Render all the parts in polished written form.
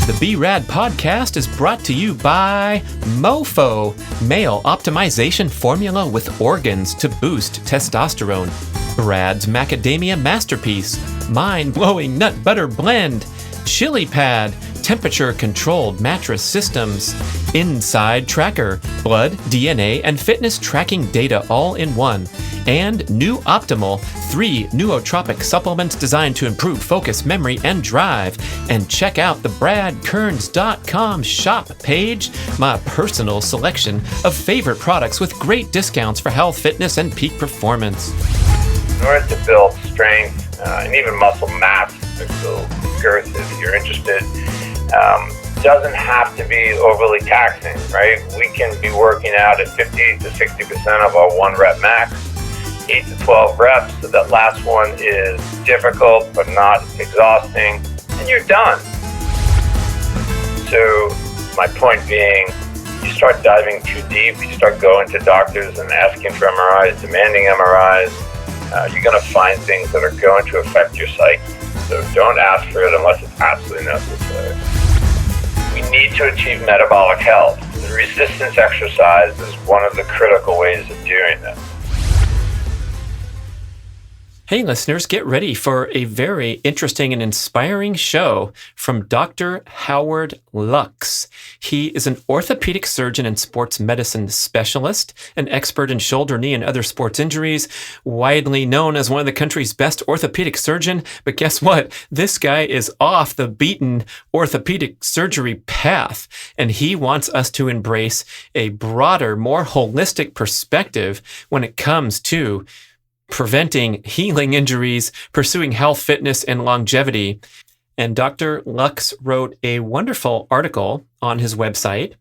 The B.rad podcast is brought to you by MoFo, male optimization formula with organs to boost testosterone. B.rad's macadamia masterpiece, mind-blowing nut butter blend. Chili Pad, temperature-controlled mattress systems. Inside Tracker, blood, DNA, and fitness tracking data all in one. And New Optimal, 3 nootropic supplements designed to improve focus, memory, and drive. And check out the bradkearns.com shop page, my personal selection of favorite products with great discounts for health, fitness, and peak performance. In order to build strength and even muscle mass, so girth if you're interested, doesn't have to be overly taxing, right? We can be working out at 50 to 60% of our 1 rep max, 8 to 12 reps, so that last one is difficult but not exhausting, and you're done. So my point being, you start diving too deep, you start going to doctors and asking for MRIs, demanding MRIs, you're going to find things that are going to affect your psyche. So don't ask for it unless it's absolutely necessary. We need to achieve metabolic health. The resistance exercise is one of the critical ways of doing this. Hey listeners, get ready for a very interesting and inspiring show from Dr. Howard Lux. He is an orthopedic surgeon and sports medicine specialist, an expert in shoulder, knee, and other sports injuries, widely known as one of the country's best orthopedic surgeon. But guess what? This guy is off the beaten orthopedic surgery path, and he wants us to embrace a broader, more holistic perspective when it comes to preventing, healing injuries, pursuing health, fitness, and longevity. And Dr. Lux wrote a wonderful article on his website,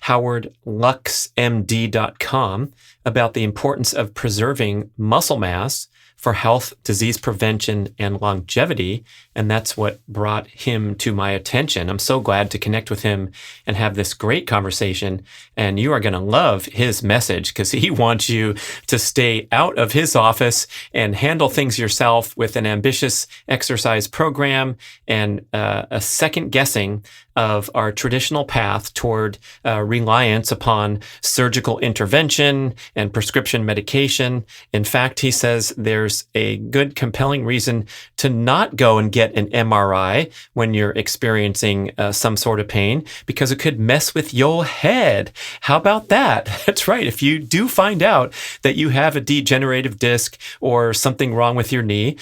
howardluxmd.com, about the importance of preserving muscle mass for health, disease prevention, and longevity. And that's what brought him to my attention. I'm so glad to connect with him and have this great conversation. And you are going to love his message because he wants you to stay out of his office and handle things yourself with an ambitious exercise program and a second guessing of our traditional path toward reliance upon surgical intervention and prescription medication. In fact, he says there's a good, compelling reason to not go and get an MRI when you're experiencing some sort of pain, because it could mess with your head. How about that? That's right. If you do find out that you have a degenerative disc or something wrong with your knee,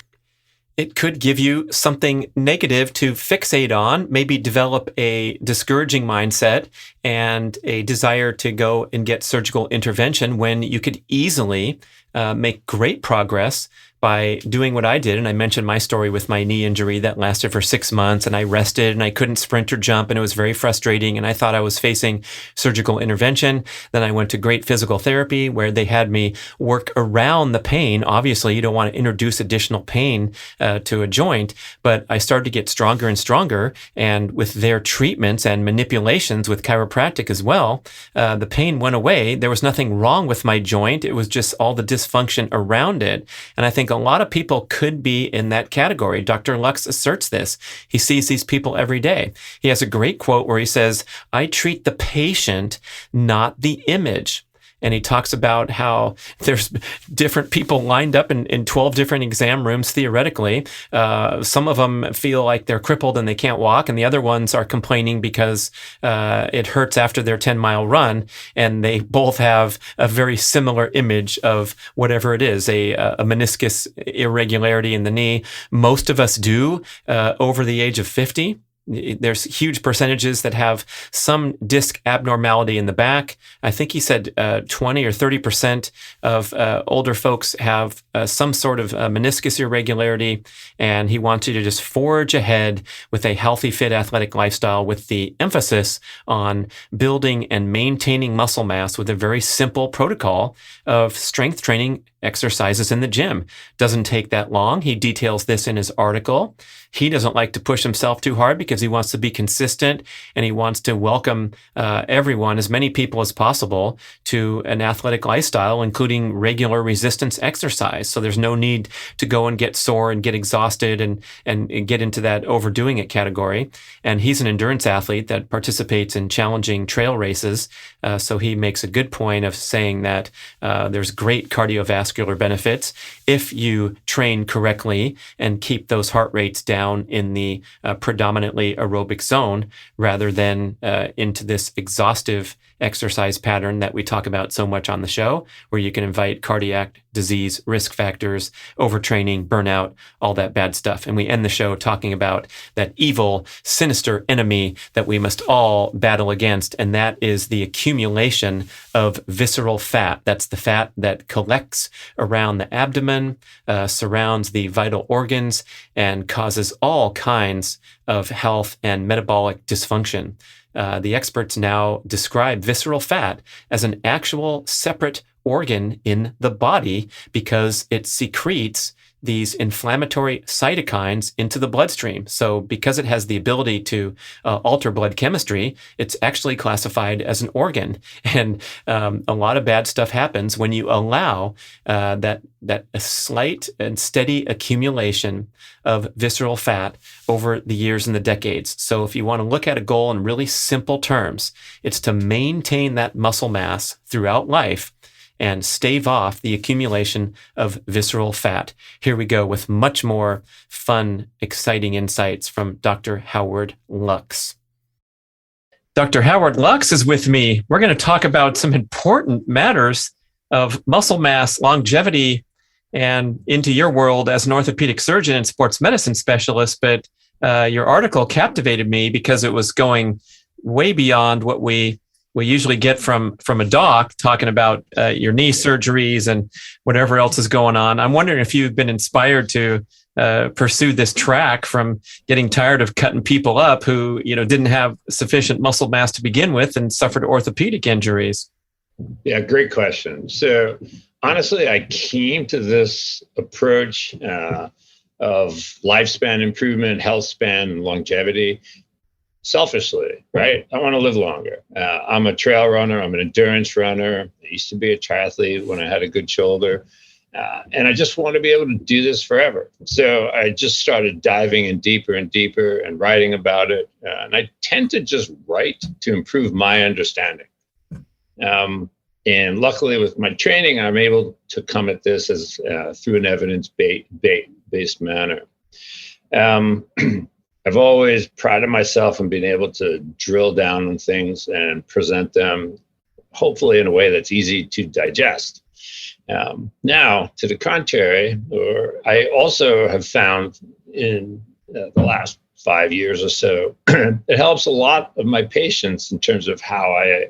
it could give you something negative to fixate on, maybe develop a discouraging mindset and a desire to go and get surgical intervention when you could easily make great progress by doing what I did. And I mentioned my story with my knee injury that lasted for 6 months, and I rested and I couldn't sprint or jump, and it was very frustrating. And I thought I was facing surgical intervention. Then I went to great physical therapy where they had me work around the pain. Obviously, you don't want to introduce additional pain to a joint, but I started to get stronger and stronger. And with their treatments and manipulations with chiropractic as well, the pain went away. There was nothing wrong with my joint. It was just all the dysfunction around it. And I think a lot of people could be in that category. Dr. Lux asserts this. He sees these people every day. He has a great quote where he says, "I treat the patient, not the image." And he talks about how there's different people lined up in 12 different exam rooms, theoretically. Some of them feel like they're crippled and they can't walk, and the other ones are complaining because it hurts after their 10-mile run, and they both have a very similar image of whatever it is, a meniscus irregularity in the knee. Most of us do over the age of 50. There's huge percentages that have some disc abnormality in the back. I think he said 20 or 30% of older folks have some sort of meniscus irregularity, and he wants you to just forge ahead with a healthy, fit, athletic lifestyle with the emphasis on building and maintaining muscle mass with a very simple protocol of strength training exercises in the gym. Doesn't take that long. He details this in his article. He doesn't like to push himself too hard because because he wants to be consistent and he wants to welcome everyone, as many people as possible, to an athletic lifestyle, including regular resistance exercise. So there's no need to go and get sore and get exhausted and get into that overdoing it category. And he's an endurance athlete that participates in challenging trail races. So he makes a good point of saying that there's great cardiovascular benefits if you train correctly and keep those heart rates down in the predominantly aerobic zone rather than into this exhaustive exercise pattern that we talk about so much on the show, where you can invite cardiac disease, risk factors, overtraining, burnout, all that bad stuff. And we end the show talking about that evil, sinister enemy that we must all battle against, and that is the accumulation of visceral fat. That's the fat that collects around the abdomen, surrounds the vital organs, and causes all kinds of health and metabolic dysfunction. The experts now describe visceral fat as an actual separate organ in the body because it secretes these inflammatory cytokines into the bloodstream. So because it has the ability to alter blood chemistry, it's actually classified as an organ. And a lot of bad stuff happens when you allow that a slight and steady accumulation of visceral fat over the years and the decades. So if you want to look at a goal in really simple terms, it's to maintain that muscle mass throughout life and stave off the accumulation of visceral fat. Here we go with much more fun, exciting insights from Dr. Howard Lux. Dr. Howard Lux is with me. We're going to talk about some important matters of muscle mass, longevity, and into your world as an orthopedic surgeon and sports medicine specialist. But your article captivated me because it was going way beyond what we usually get from a doc talking about your knee surgeries and whatever else is going on. I'm wondering if you've been inspired to pursue this track from getting tired of cutting people up who, didn't have sufficient muscle mass to begin with and suffered orthopedic injuries. Yeah, great question. So honestly, I came to this approach of lifespan improvement, health span, and longevity selfishly, right? I want to live longer. I'm a trail runner. I'm an endurance runner. I used to be a triathlete when I had a good shoulder. And I just want to be able to do this forever. So I just started diving in deeper and deeper and writing about it. And I tend to just write to improve my understanding. And luckily with my training, I'm able to come at this as through an evidence-based manner. I've always prided myself on being able to drill down on things and present them, hopefully in a way that's easy to digest. Now, to the contrary, I also have found in the last 5 years or so, it helps a lot of my patients in terms of how I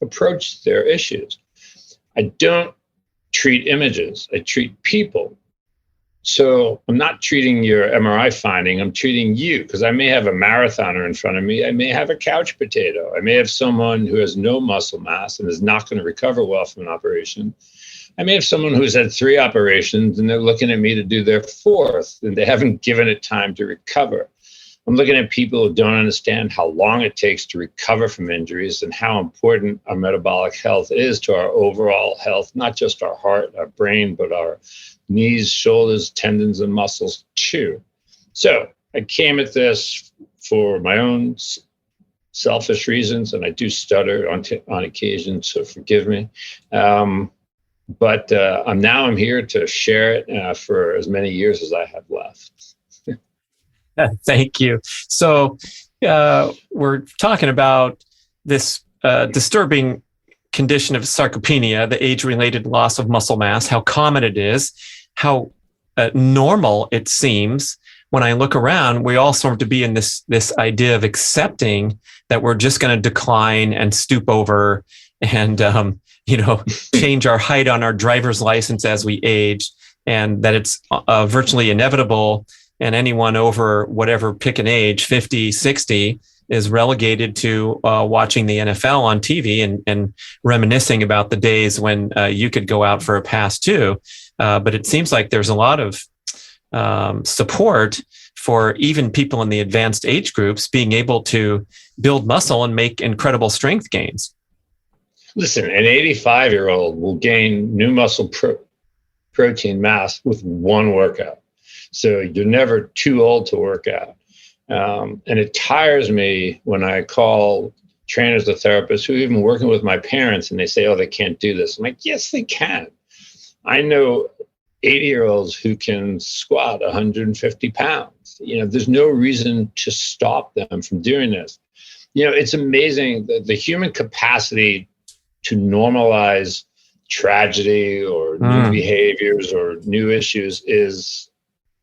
approach their issues. I don't treat images, I treat people. So I'm not treating your MRI finding, I'm treating you, because I may have a marathoner in front of me. I may have a couch potato. I may have someone who has no muscle mass and is not going to recover well from an operation. I may have someone who's had 3 operations and they're looking at me to do their 4th and they haven't given it time to recover. I'm looking at people who don't understand how long it takes to recover from injuries and how important our metabolic health is to our overall health, not just our heart, our brain, but our knees, shoulders, tendons, and muscles too. So I came at this for my own selfish reasons, and I do stutter on occasion, so forgive me. But I'm here to share it for as many years as I have left. Thank you. So we're talking about this disturbing condition of sarcopenia, the age-related loss of muscle mass, how common it is, how normal it seems. When I look around, we all sort of be in this idea of accepting that we're just going to decline and stoop over and change our height on our driver's license as we age, and that it's virtually inevitable. And anyone over whatever, pick an age, 50, 60, is relegated to watching the NFL on TV and reminiscing about the days when you could go out for a pass too. But it seems like there's a lot of support for even people in the advanced age groups being able to build muscle and make incredible strength gains. Listen, an 85-year-old will gain new muscle protein mass with one workout. So you're never too old to work out. And it tires me when I call trainers or therapists who are even working with my parents and they say, oh, they can't do this. I'm like, yes, they can. I know 80-year-olds who can squat 150 pounds. There's no reason to stop them from doing this. It's amazing that the human capacity to normalize tragedy or new behaviors or new issues is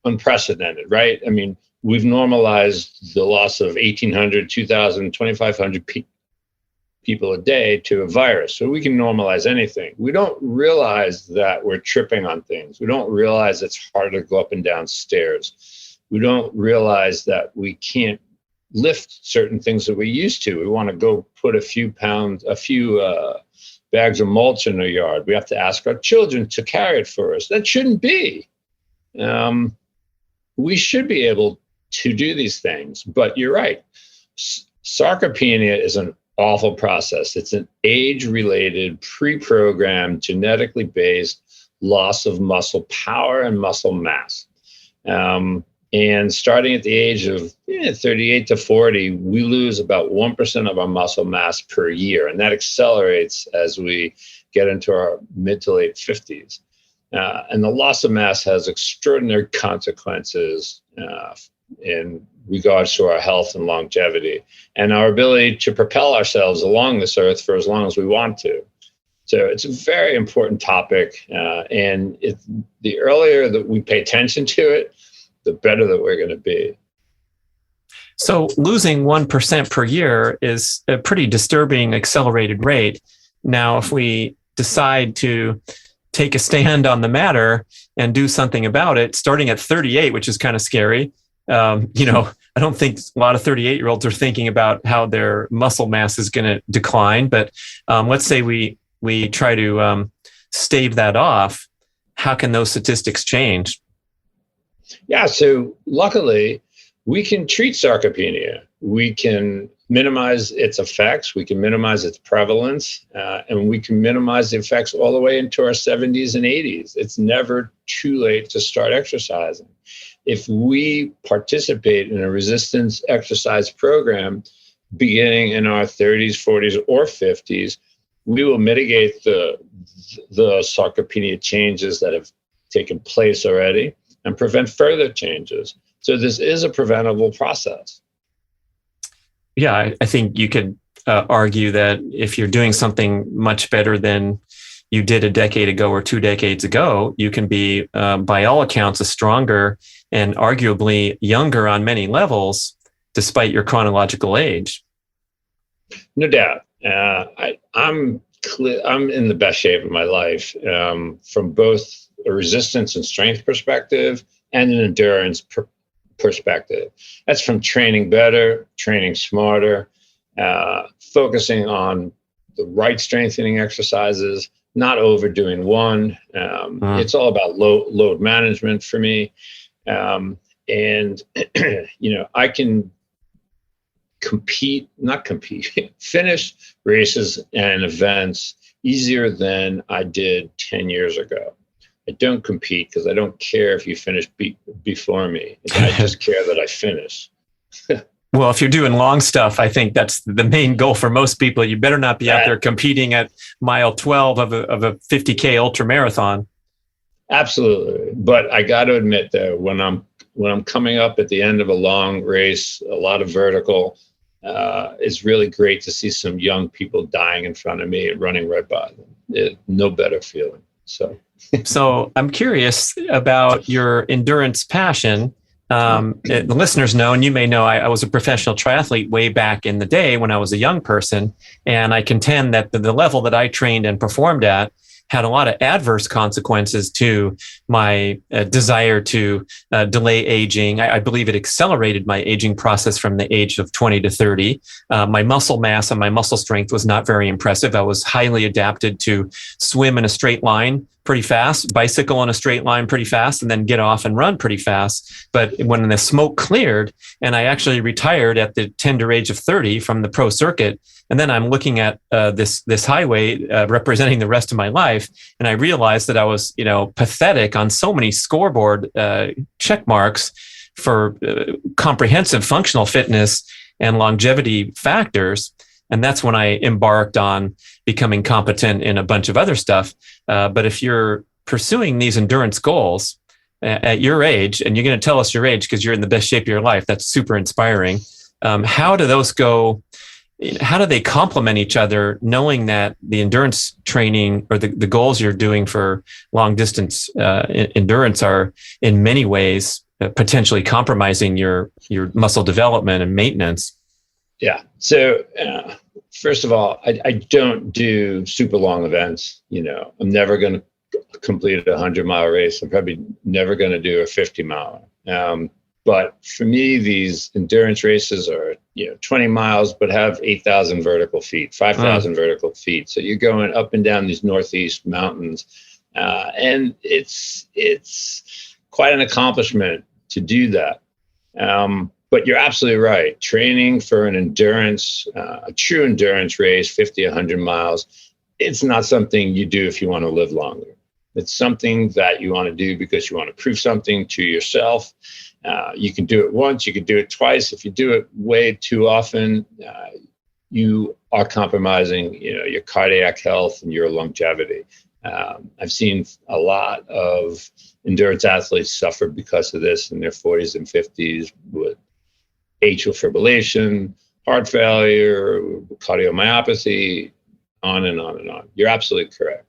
unprecedented, right? I mean, we've normalized the loss of 1,800, 2,000, 2,500 people a day to a virus. So we can normalize anything. We don't realize that we're tripping on things. We don't realize it's hard to go up and down stairs. We don't realize that we can't lift certain things that we used to. We want to go put a few bags of mulch in our yard. We have to ask our children to carry it for us. That shouldn't be. We should be able to do these things, but you're right. Sarcopenia is an awful process. It's an age-related, pre-programmed, genetically based loss of muscle power and muscle mass. And starting at the age of 38 to 40, we lose about 1% of our muscle mass per year. And that accelerates as we get into our mid to late 50s. And the loss of mass has extraordinary consequences in regards to our health and longevity and our ability to propel ourselves along this earth for as long as we want to. So it's a very important topic. And the earlier that we pay attention to it, the better that we're going to be. So losing 1% per year is a pretty disturbing accelerated rate. Now, if we decide to take a stand on the matter and do something about it, starting at 38, which is kind of scary. I don't think a lot of 38-year-olds are thinking about how their muscle mass is going to decline. But let's say we try to stave that off. How can those statistics change? Yeah, so luckily, we can treat sarcopenia. We can minimize its effects. We can minimize its prevalence. And we can minimize the effects all the way into our 70s and 80s. It's never too late to start exercising. If we participate in a resistance exercise program beginning in our 30s, 40s, or 50s, we will mitigate the sarcopenia changes that have taken place already and prevent further changes. So this is a preventable process. Yeah, I think you could argue that if you're doing something much better than you did a decade ago or 2 decades ago, you can be, by all accounts, a stronger and arguably younger on many levels, despite your chronological age. No doubt. I'm in the best shape of my life from both a resistance and strength perspective and an endurance perspective. That's from training better, training smarter, focusing on the right strengthening exercises, not overdoing one. It's all about load management for me. And, I can finish races and events easier than I did 10 years ago. I don't compete because I don't care if you finish before me. I just care that I finish. Well, if you're doing long stuff, I think that's the main goal for most people. You better not be out there competing at mile 12 of a 50K ultra marathon. Absolutely. But I got to admit that when I'm coming up at the end of a long race, a lot of vertical, it's really great to see some young people dying in front of me and running right by them. No better feeling. So I'm curious about your endurance passion. The listeners know, and you may know, I was a professional triathlete way back in the day when I was a young person. And I contend that the level that I trained and performed at had a lot of adverse consequences to my desire to delay aging. I believe it accelerated my aging process from the age of 20 to 30. My muscle mass and my muscle strength was not very impressive. I was highly adapted to swim in a straight line pretty fast, bicycle in a straight line pretty fast, and then get off and run pretty fast. But when the smoke cleared and I actually retired at the tender age of 30 from the pro circuit, and then I'm looking at this highway representing the rest of my life, and I realized that I was, pathetic on so many scoreboard check marks for comprehensive functional fitness and longevity factors. And that's when I embarked on becoming competent in a bunch of other stuff. But if you're pursuing these endurance goals at your age, and you're going to tell us your age because you're in the best shape of your life, that's super inspiring. How do those go? How do they complement each other, knowing that the endurance training or the goals you're doing for long distance endurance are in many ways potentially compromising your muscle development and maintenance? Yeah. So first of all, I don't do super long events. I'm never going to complete a 100-mile race. I'm probably never going to do a 50-mile. But for me, these endurance races are 20 miles, but have 8,000 vertical feet, 5,000 vertical feet. So you're going up and down these Northeast mountains, and it's quite an accomplishment to do that. But you're absolutely right. Training for an endurance, a true endurance race, 50, 100 miles, it's not something you do if you want to live longer. It's something that you want to do because you want to prove something to yourself. You can do it once, you can do it twice. If you do it way too often, you are compromising, your cardiac health and your longevity. I've seen a lot of endurance athletes suffer because of this in their 40s and 50s with atrial fibrillation, heart failure, cardiomyopathy, on and on and on. You're absolutely correct.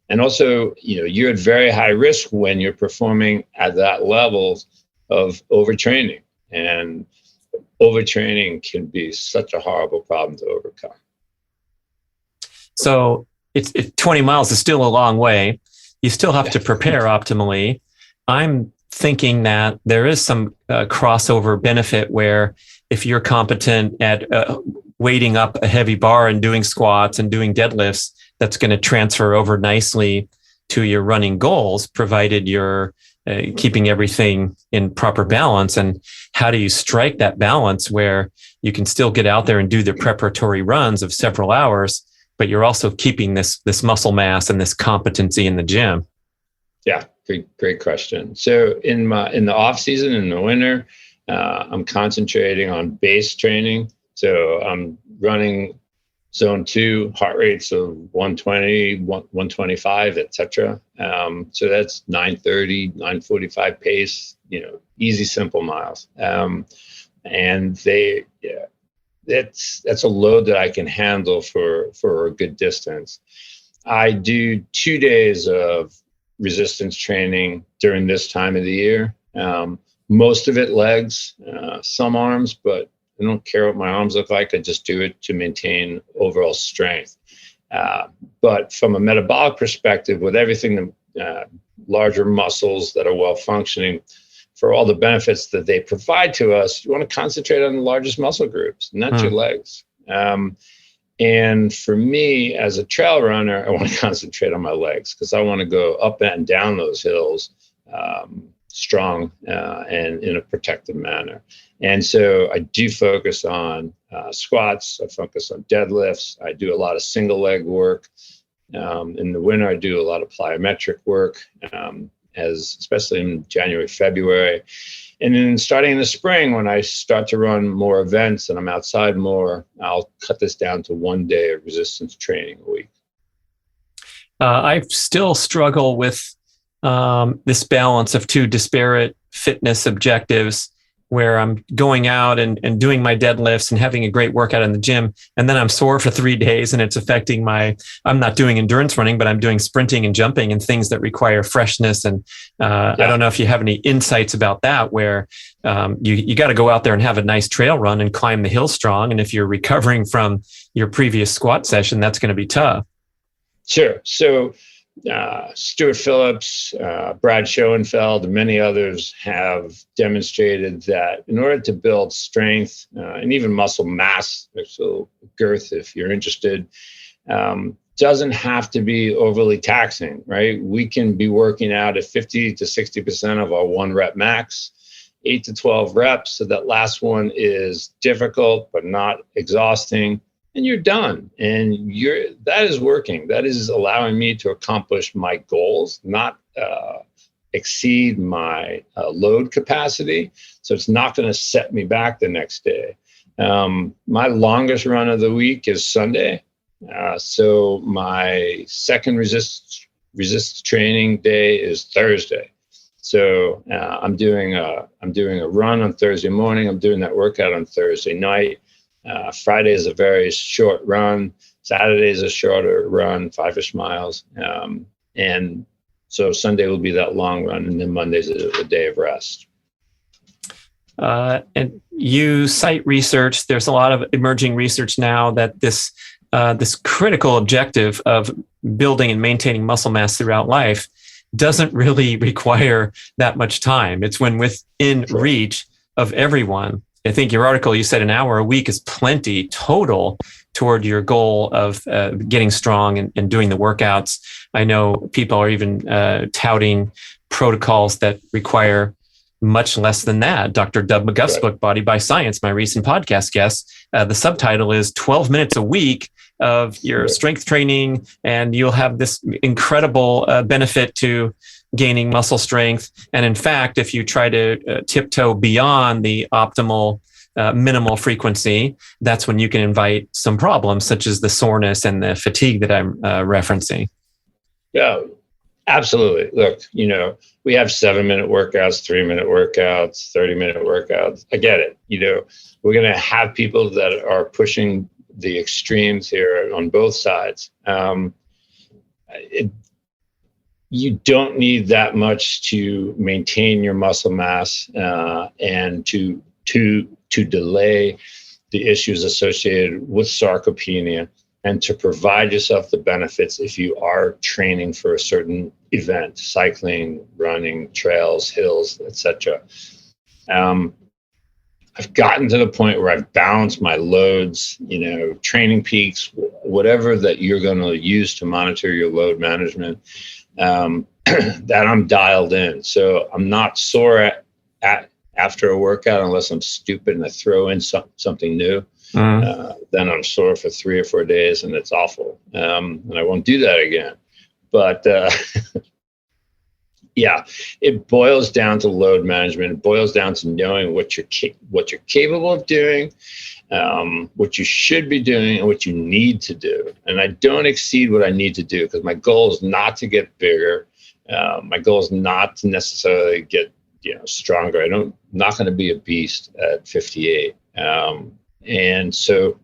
And also, you're at very high risk when you're performing at that level of overtraining. And overtraining can be such a horrible problem to overcome. So it's 20 miles is still a long way. You still have to prepare optimally. I'm thinking that there is some crossover benefit where if you're competent at weighting up a heavy bar and doing squats and doing deadlifts, that's going to transfer over nicely to your running goals, provided you're keeping everything in proper balance. And how do you strike that balance where you can still get out there and do the preparatory runs of several hours, but you're also keeping this muscle mass and this competency in the gym? Yeah, great question. So in the off season, in the winter, I'm concentrating on base training. So I'm running zone 2, heart rates of 120, 125, etc. So that's 930, 945 pace, easy, simple miles. And that's a load that I can handle for a good distance. I do 2 days of resistance training during this time of the year. Most of it legs, some arms, but I don't care what my arms look like. I just do it to maintain overall strength. But from a metabolic perspective, with everything, larger muscles that are well functioning, for all the benefits that they provide to us, you want to concentrate on the largest muscle groups, not your legs. And for me, as a trail runner, I want to concentrate on my legs because I want to go up and down those hills strong and in a protective manner. And so I do focus on squats. I focus on deadlifts. I do a lot of single leg work. In the winter, I do a lot of plyometric work, especially in January, February. And then starting in the spring, when I start to run more events and I'm outside more, I'll cut this down to 1 day of resistance training a week. I still struggle with this balance of two disparate fitness objectives where I'm going out and doing my deadlifts and having a great workout in the gym. And then I'm sore for 3 days and it's affecting I'm not doing endurance running, but I'm doing sprinting and jumping and things that require freshness. And I don't know if you have any insights about that, where you got to go out there and have a nice trail run and climb the hill strong. And if you're recovering from your previous squat session, that's going to be tough. Sure. So Stuart Phillips, Brad Schoenfeld, and many others have demonstrated that in order to build strength and even muscle mass, so girth, if you're interested, doesn't have to be overly taxing, right? We can be working out at 50 to 60% of our 1 rep max, 8 to 12 reps. So that last one is difficult, but not exhausting. And you're done. And that is working. That is allowing me to accomplish my goals, not exceed my load capacity. So it's not going to set me back the next day. My longest run of the week is Sunday. So my second resist training day is Thursday. So I'm doing a run on Thursday morning. I'm doing that workout on Thursday night. Friday is a very short run. Saturday is a shorter run, 5-ish miles. And so Sunday will be that long run, and then Monday's a day of rest. And you cite research. There's a lot of emerging research now that this critical objective of building and maintaining muscle mass throughout life doesn't really require that much time. It's when within reach of everyone. I think your article, you said an hour a week is plenty total toward your goal of getting strong and doing the workouts. I know people are even touting protocols that require much less than that. Dr. Doug McGuff's book, Body by Science, my recent podcast guest, the subtitle is 12 minutes a week of your strength training, and you'll have this incredible benefit to gaining muscle strength. And in fact, if you try to tiptoe beyond the optimal minimal frequency, that's when you can invite some problems such as the soreness and the fatigue that I'm referencing. Yeah, absolutely. Look, we have 7-minute workouts, 3-minute workouts, 30-minute workouts. I get it. We're going to have people that are pushing the extremes here on both sides. You don't need that much to maintain your muscle mass and to delay the issues associated with sarcopenia, and to provide yourself the benefits if you are training for a certain event, cycling, running, trails, hills, etc. I've gotten to the point where I've balanced my loads, training peaks, whatever that you're going to use to monitor your load management, that I'm dialed in. So I'm not sore after a workout unless I'm stupid and I throw in something new. Then I'm sore for 3 or 4 days and it's awful. And I won't do that again. But yeah, it boils down to load management. It boils down to knowing what you're capable of doing, what you should be doing, and what you need to do. And I don't exceed what I need to do because my goal is not to get bigger. My goal is not to necessarily get stronger. I'm not going to be a beast at 58. And so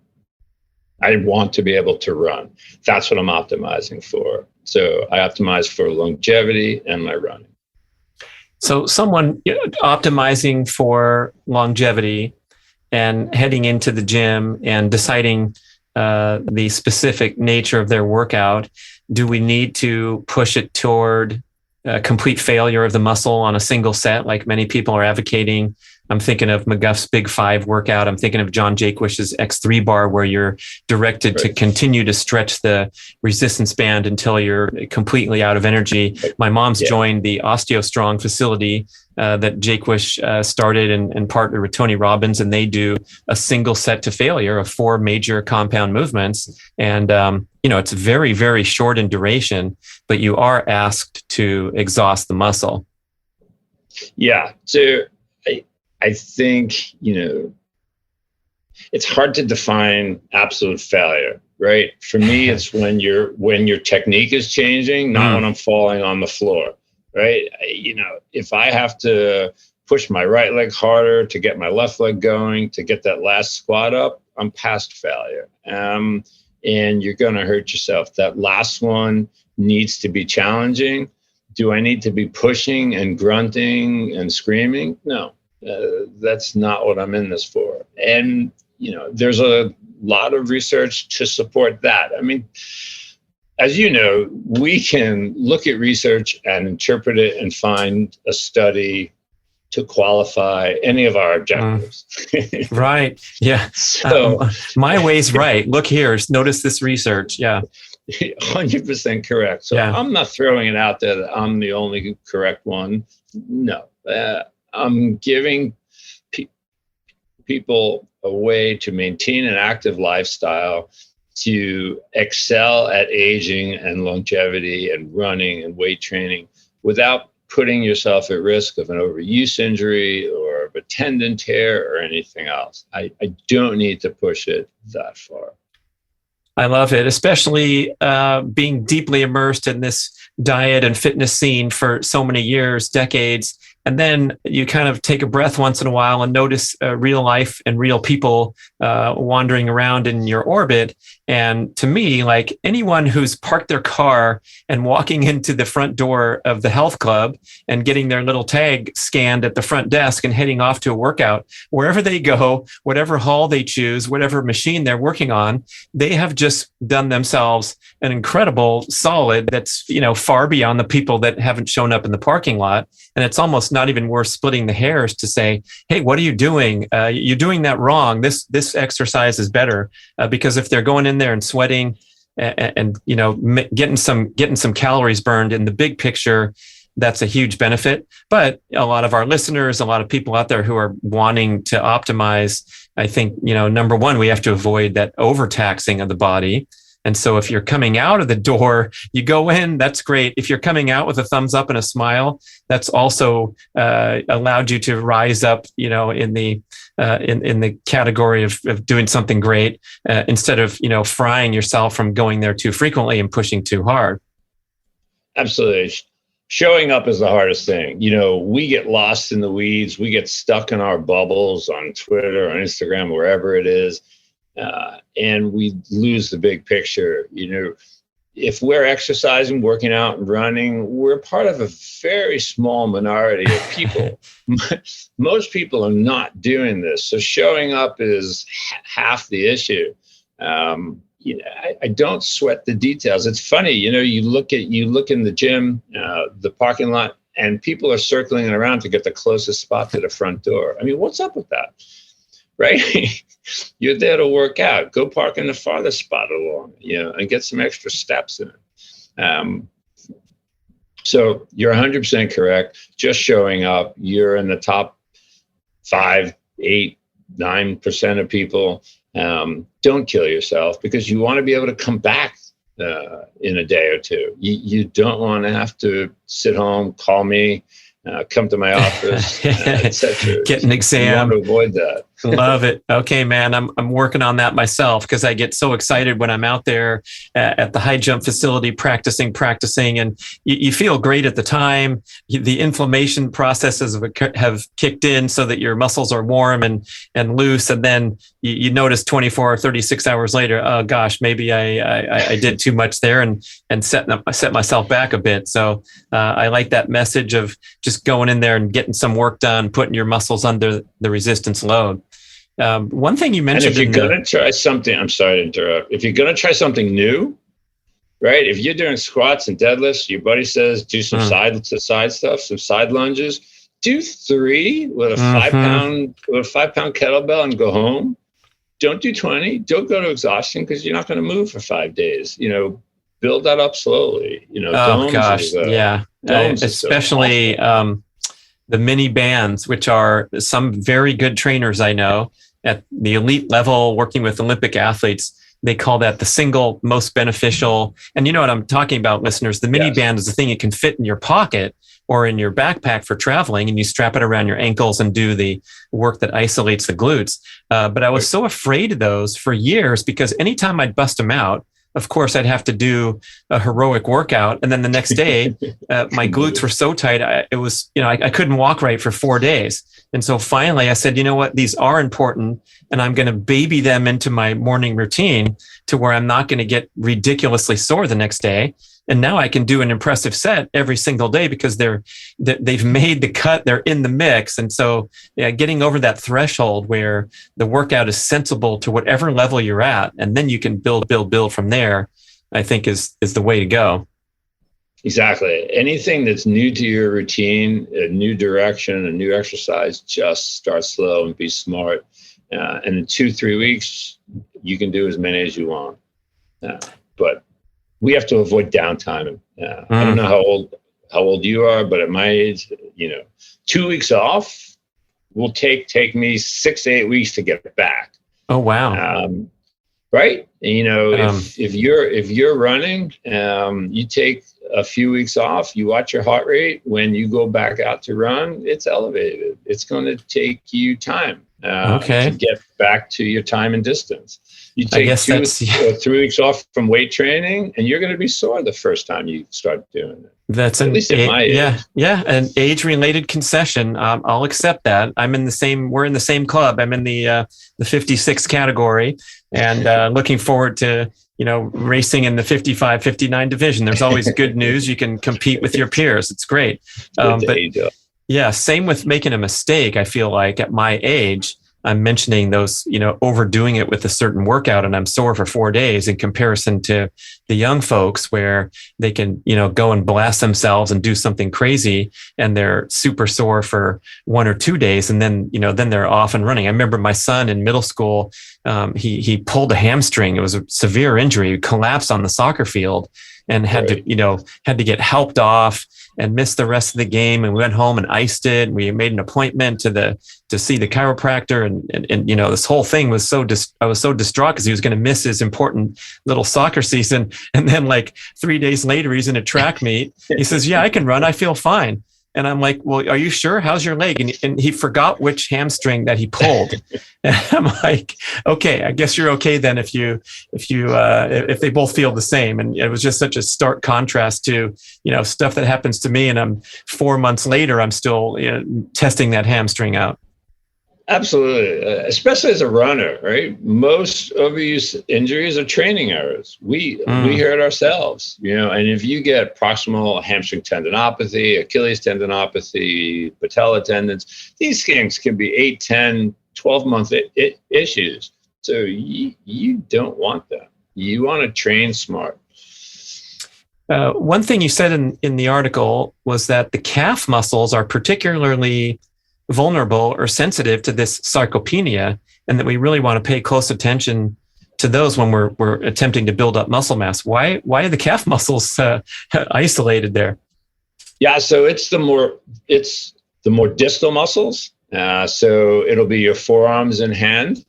I want to be able to run. That's what I'm optimizing for. So I optimize for longevity and my running. So someone optimizing for longevity and heading into the gym and deciding the specific nature of their workout, do we need to push it toward complete failure of the muscle on a single set like many people are advocating? I'm thinking of McGuff's Big 5 workout. I'm thinking of John Jaquish's X3 bar, where you're directed to continue to stretch the resistance band until you're completely out of energy. My mom's joined the OsteoStrong facility that Jaquish started and partnered with Tony Robbins, and they do a single set to failure of 4 major compound movements. And, it's very, very short in duration, but you are asked to exhaust the muscle. Yeah. So I think, it's hard to define absolute failure, right? For me, it's when your technique is changing, not when I'm falling on the floor, right? If I have to push my right leg harder to get my left leg going, to get that last squat up, I'm past failure. And you're going to hurt yourself. That last one needs to be challenging. Do I need to be pushing and grunting and screaming? No. That's not what I'm in this for. And, there's a lot of research to support that. I mean, as you know, we can look at research and interpret it and find a study to qualify any of our objectives. Right. Yeah. So my way's right. Look here. Notice this research. Yeah. 100% correct. So Yeah. I'm not throwing it out there that I'm the only correct one. No, I'm giving people a way to maintain an active lifestyle, to excel at aging and longevity and running and weight training without putting yourself at risk of an overuse injury or of a tendon tear or anything else. I don't need to push it that far. I love it, especially being deeply immersed in this diet and fitness scene for so many years, decades. And then you kind of take a breath once in a while and notice real life and real people wandering around in your orbit. And to me, like anyone who's parked their car and walking into the front door of the health club and getting their little tag scanned at the front desk and heading off to a workout, wherever they go, whatever hall they choose, whatever machine they're working on, they have just done themselves an incredible solid that's, far beyond the people that haven't shown up in the parking lot. And it's almost not even worth splitting the hairs to say, hey, what are you doing? You're doing that wrong. This exercise is better, because if they're going in there and sweating and getting some calories burned in the big picture, that's a huge benefit. But a lot of our listeners, a lot of people out there who are wanting to optimize, I think, number one, we have to avoid that overtaxing of the body. And so if you're coming out of the door, you go in, that's great. If you're coming out with a thumbs up and a smile, that's also allowed you to rise up, in the category of doing something great, instead of, frying yourself from going there too frequently and pushing too hard. Absolutely. Showing up is the hardest thing. We get lost in the weeds. We get stuck in our bubbles on Twitter, on Instagram, wherever it is. And we lose the big picture. If we're exercising, working out and running, we're part of a very small minority of people. Most people are not doing this. So showing up is half the issue. I don't sweat the details. It's funny, you look in the gym, the parking lot, and people are circling around to get the closest spot to the front door. I mean, what's up with that? Right? You're there to work out. Go park in the farthest spot along, and get some extra steps in it. So you're 100% correct. Just showing up, you're in the top 5, 8, 9% of people. Don't kill yourself, because you want to be able to come back in a day or two. You don't want to have to sit home, call me, come to my office, etc. Get an exam. You want to avoid that. Love it. Okay, man. I'm working on that myself, because I get so excited when I'm out there at the high jump facility practicing, and you feel great at the time. The inflammation processes have kicked in so that your muscles are warm and loose. And then you notice 24 or 36 hours later, oh gosh, maybe I did too much there and set myself back a bit. So I like that message of just going in there and getting some work done, putting your muscles under the resistance load. One thing you mentioned, and if you're going to try something, I'm sorry to interrupt. If you're going to try something new, right? If you're doing squats and deadlifts, your buddy says do some side stuff, some side lunges. Do 3 with a 5-pound kettlebell and go home. Don't do 20. Don't go to exhaustion, because you're not going to move for 5 days. Build that up slowly. Oh gosh, yeah. Especially the mini bands, which are some very good trainers I know at the elite level, working with Olympic athletes. They call that the single most beneficial. And you know what I'm talking about, listeners. The mini band is the thing you can fit in your pocket or in your backpack for traveling, and you strap it around your ankles and do the work that isolates the glutes. But I was so afraid of those for years, because anytime I'd bust them out, of course, I'd have to do a heroic workout. And then the next day, my glutes were so tight, I couldn't walk right for 4 days. And so finally I said, you know what, these are important, and I'm going to baby them into my morning routine to where I'm not going to get ridiculously sore the next day. And now I can do an impressive set every single day, because they've made the cut, they're in the mix. And so getting over that threshold where the workout is sensible to whatever level you're at, and then you can build from there, I think is the way to go. Exactly. Anything that's new to your routine, a new direction, a new exercise, just start slow and be smart. And in 2-3 weeks, you can do as many as you want. But we have to avoid downtime. I don't know how old you are, but at my age, 2 weeks off will take me 6 to 8 weeks to get back. Oh, wow. Right. And, if you're running, you take a few weeks off, you watch your heart rate. When you go back out to run, it's elevated. It's going to take you time to get back to your time and distance. You take 2 or 3 weeks off from weight training, and you're going to be sore the first time you start doing it. That's at least at my age. Yeah, an age-related concession. I'll accept that. We're in the same club. I'm in the 56 category, and looking forward to racing in the 55, 59 division. There's always good news. You can compete with your peers. It's great. Yeah, same with making a mistake. I feel like at my age, I'm mentioning those, overdoing it with a certain workout, and I'm sore for 4 days in comparison to the young folks where they can, go and blast themselves and do something crazy, and they're super sore for 1 or 2 days. And then, then they're off and running. I remember my son in middle school, he pulled a hamstring. It was a severe injury. He collapsed on the soccer field and had to get helped off and missed the rest of the game. And we went home and iced it. We made an appointment to see the chiropractor, and this whole thing was I was so distraught because he was going to miss his important little soccer season. And then 3 days later, he's in a track meet. He says, "Yeah, I can run. I feel fine." And I'm like, "Well, are you sure? How's your leg?" And he forgot which hamstring that he pulled. And I'm like, "Okay, I guess you're okay then if they both feel the same." And it was just such a stark contrast to, stuff that happens to me. And I'm 4 months later, I'm still testing that hamstring out. Absolutely. Especially as a runner, right? Most overuse injuries are training errors. We hurt ourselves, and if you get proximal hamstring tendinopathy, Achilles tendinopathy, patella tendons, these things can be 8, 10, 12-month issues. So you don't want them. You want to train smart. One thing you said in the article was that the calf muscles are particularly vulnerable or sensitive to this sarcopenia, and that we really want to pay close attention to those when we're attempting to build up muscle mass. Why are the calf muscles isolated there? Yeah, so it's the more distal muscles. So it'll be your forearms and hand.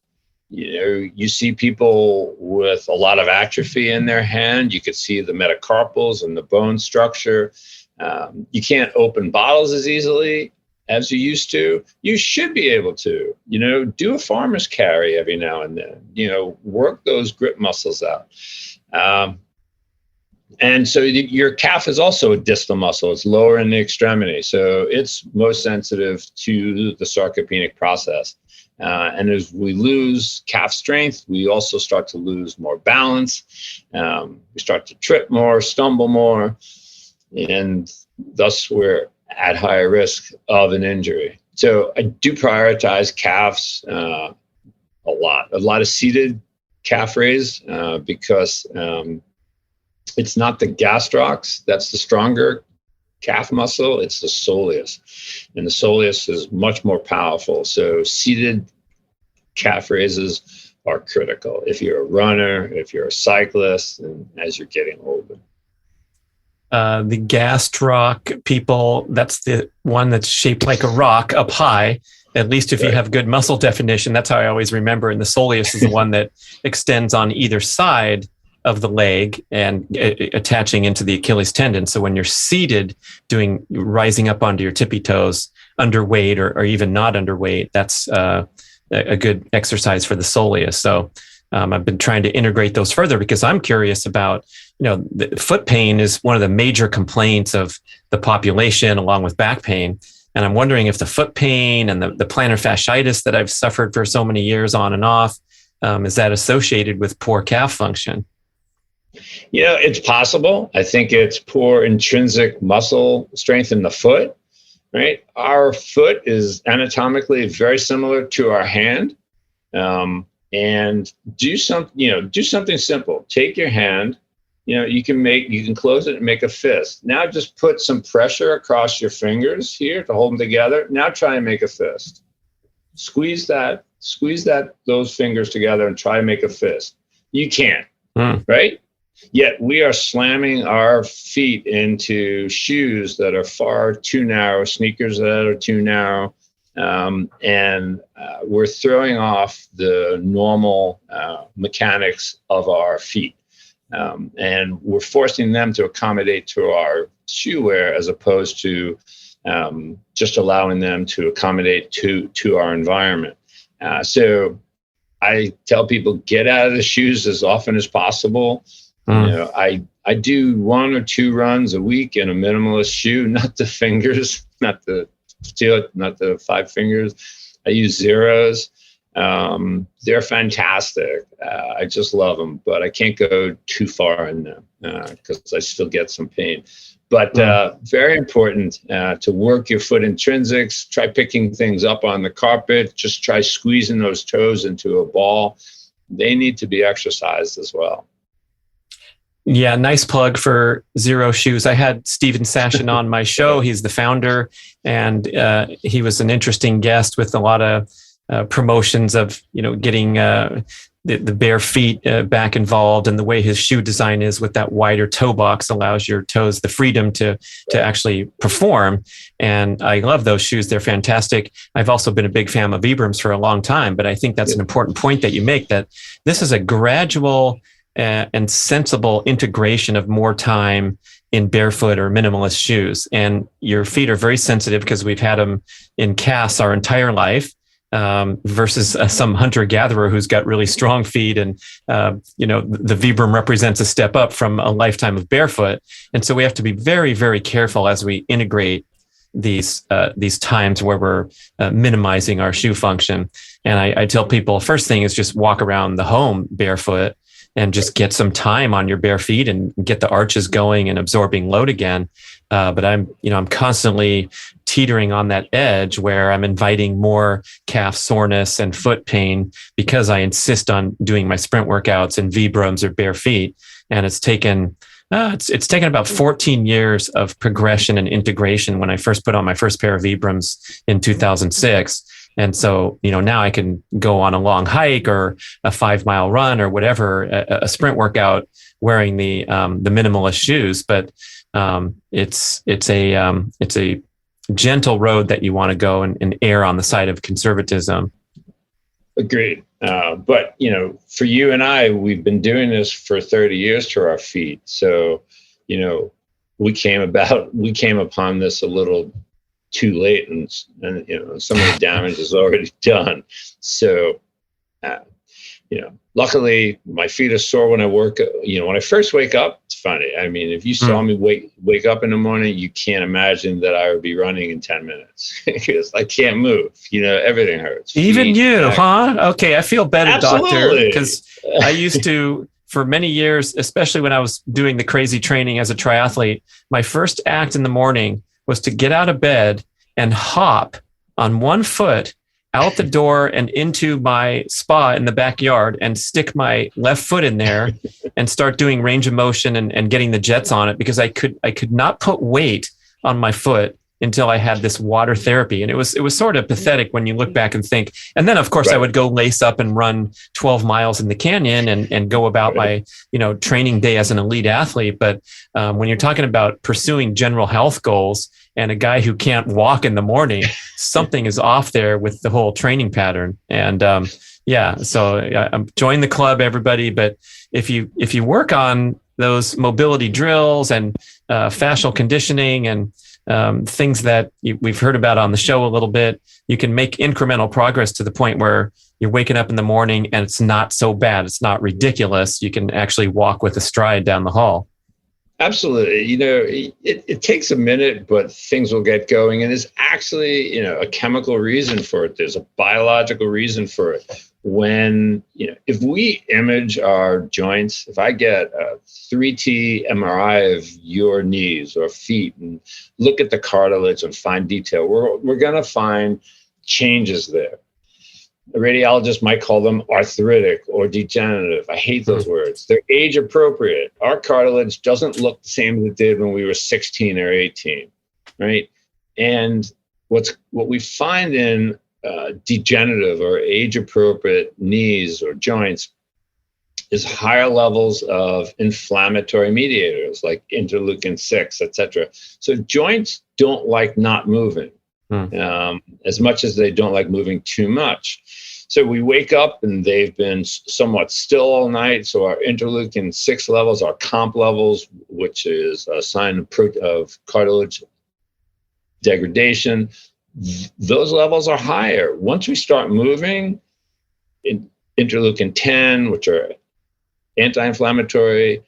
You see people with a lot of atrophy in their hand. You could see the metacarpals and the bone structure. You can't open bottles as easily as you used to. You should be able to, do a farmer's carry every now and then, work those grip muscles out. And so your calf is also a distal muscle. It's lower in the extremity. So it's most sensitive to the sarcopenic process. And as we lose calf strength, we also start to lose more balance. We start to trip more, stumble more, and thus we're at higher risk of an injury. So I do prioritize calves a lot of seated calf raise because it's not the gastrocs that's the stronger calf muscle, it's the soleus. And the soleus is much more powerful. So seated calf raises are critical if you're a runner, if you're a cyclist, and as you're getting older. The gastroc people, that's the one that's shaped like a rock up high, at least if you have good muscle definition. That's how I always remember. And the soleus is the one that extends on either side of the leg and attaching into the Achilles tendon. So when you're seated, rising up onto your tippy toes, underweight or even not underweight, that's a good exercise for the soleus. So I've been trying to integrate those further because I'm curious about, the foot pain is one of the major complaints of the population along with back pain. And I'm wondering if the foot pain and the plantar fasciitis that I've suffered for so many years on and off, is that associated with poor calf function? It's possible. I think it's poor intrinsic muscle strength in the foot, right? Our foot is anatomically very similar to our hand. And do something simple. Take your hand, you can close it and make a fist. Now just put some pressure across your fingers here to hold them together. Now try and make a fist. Squeeze those fingers together and try and make a fist. You can't, right? Yet we are slamming our feet into shoes that are far too narrow, sneakers that are too narrow, and we're throwing off the normal mechanics of our feet. And we're forcing them to accommodate to our shoe wear as opposed to just allowing them to accommodate to our environment. So I tell people, get out of the shoes as often as possible. I do 1 or 2 runs a week in a minimalist shoe, not the fingers, not the 5 fingers. I use zeros. They're fantastic. I just love them, but I can't go too far in them because I still get some pain. But very important to work your foot intrinsics. Try picking things up on the carpet. Just try squeezing those toes into a ball. They need to be exercised as well. Yeah, nice plug for Zero Shoes. I had Steven Sashin on my show. He's the founder, and he was an interesting guest with a lot of promotions of, getting the bare feet back involved, and the way his shoe design is with that wider toe box allows your toes the freedom to actually perform. And I love those shoes. They're fantastic. I've also been a big fan of Vibrams for a long time, but I think that's an important point that you make, that this is a gradual and sensible integration of more time in barefoot or minimalist shoes. And your feet are very sensitive because we've had them in casts our entire life. Versus some hunter-gatherer who's got really strong feet, and the Vibram represents a step up from a lifetime of barefoot, and so we have to be very, very careful as we integrate these times where we're minimizing our shoe function. And I tell people, first thing is just walk around the home barefoot and just get some time on your bare feet and get the arches going and absorbing load again. But I'm constantly teetering on that edge where I'm inviting more calf soreness and foot pain because I insist on doing my sprint workouts in Vibrams or bare feet. And it's taken about 14 years of progression and integration when I first put on my first pair of Vibrams in 2006. And so, now I can go on a long hike or a 5-mile run or whatever, a sprint workout wearing the minimalist shoes. But it's a gentle road that you want to go and err on the side of conservatism. Agreed. But, for you and I, we've been doing this for 30 years to our feet. So, we came upon this a little too late, and some of the damage is already done. So, luckily my feet are sore when I work. When I first wake up, it's funny. I mean, if you saw me wake up in the morning, you can't imagine that I would be running in 10 minutes because I can't move. Everything hurts. Even you, huh? Okay, I feel better, Absolutely. Doctor, because I used to, for many years, especially when I was doing the crazy training as a triathlete, my first act in the morning was to get out of bed and hop on one foot out the door and into my spa in the backyard and stick my left foot in there and start doing range of motion and getting the jets on it, because I could not put weight on my foot until I had this water therapy. And it was sort of pathetic when you look back and think. And then, of course, right, I would go lace up and run 12 miles in the canyon and go about my, training day as an elite athlete. But when you're talking about pursuing general health goals and a guy who can't walk in the morning, something is off there with the whole training pattern. And so join the club, everybody. But if you work on those mobility drills and fascial conditioning and things that we've heard about on the show a little bit, you can make incremental progress to the point where you're waking up in the morning and it's not so bad. It's not ridiculous. You can actually walk with a stride down the hall. Absolutely. It takes a minute, but things will get going. And there's actually, a chemical reason for it. There's a biological reason for it. When, if we image our joints, if I get a 3T MRI of your knees or feet and look at the cartilage and find detail, we're going to find changes there. A radiologist might call them arthritic or degenerative. I hate those words. They're age appropriate. Our cartilage doesn't look the same as it did when we were 16 or 18, right? And what we find in degenerative or age appropriate knees or joints is higher levels of inflammatory mediators like interleukin-6, et cetera. So joints don't like not moving as much as they don't like moving too much. So we wake up and they've been somewhat still all night. So our interleukin-6 levels, our comp levels, which is a sign of cartilage degradation, those levels are higher. Once we start moving, interleukin-10, which are anti-inflammatory,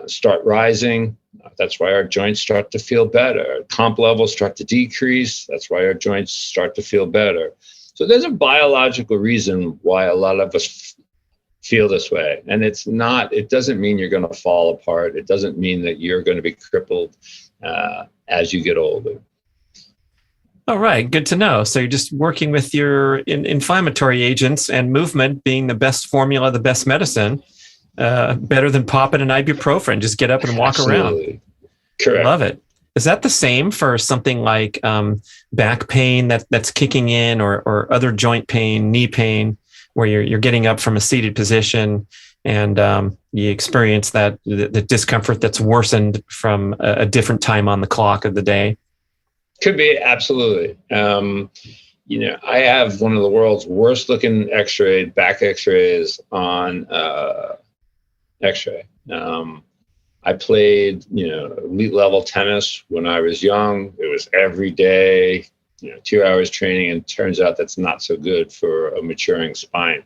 start rising. That's why our joints start to feel better. Comp levels start to decrease. That's why our joints start to feel better. So there's a biological reason why a lot of us feel this way. And it doesn't mean you're going to fall apart. It doesn't mean that you're going to be crippled as you get older. All right, good to know. So you're just working with your inflammatory agents, and movement being the best formula, the best medicine, better than popping an ibuprofen. Just get up and walk around. Correct. Love it. Is that the same for something like back pain that's kicking in, or other joint pain, knee pain, where you're getting up from a seated position and you experience the discomfort that's worsened from a different time on the clock of the day? Could be, absolutely. I have one of the world's worst looking back x-rays on x-ray. I played, elite level tennis when I was young. It was every day, 2 hours training, and turns out that's not so good for a maturing spine.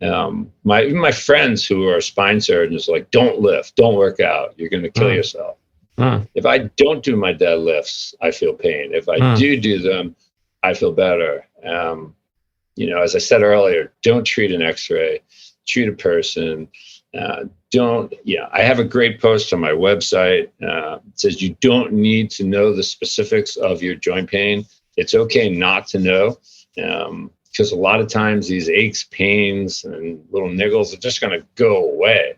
Even my friends who are spine surgeons are like, don't lift, don't work out, you're going to kill yourself. If I don't do my deadlifts, I feel pain. If I do them, I feel better. As I said earlier, don't treat an x-ray, treat a person. I have a great post on my website. It says you don't need to know the specifics of your joint pain. It's okay not to know, because a lot of times these aches, pains, and little niggles are just going to go away.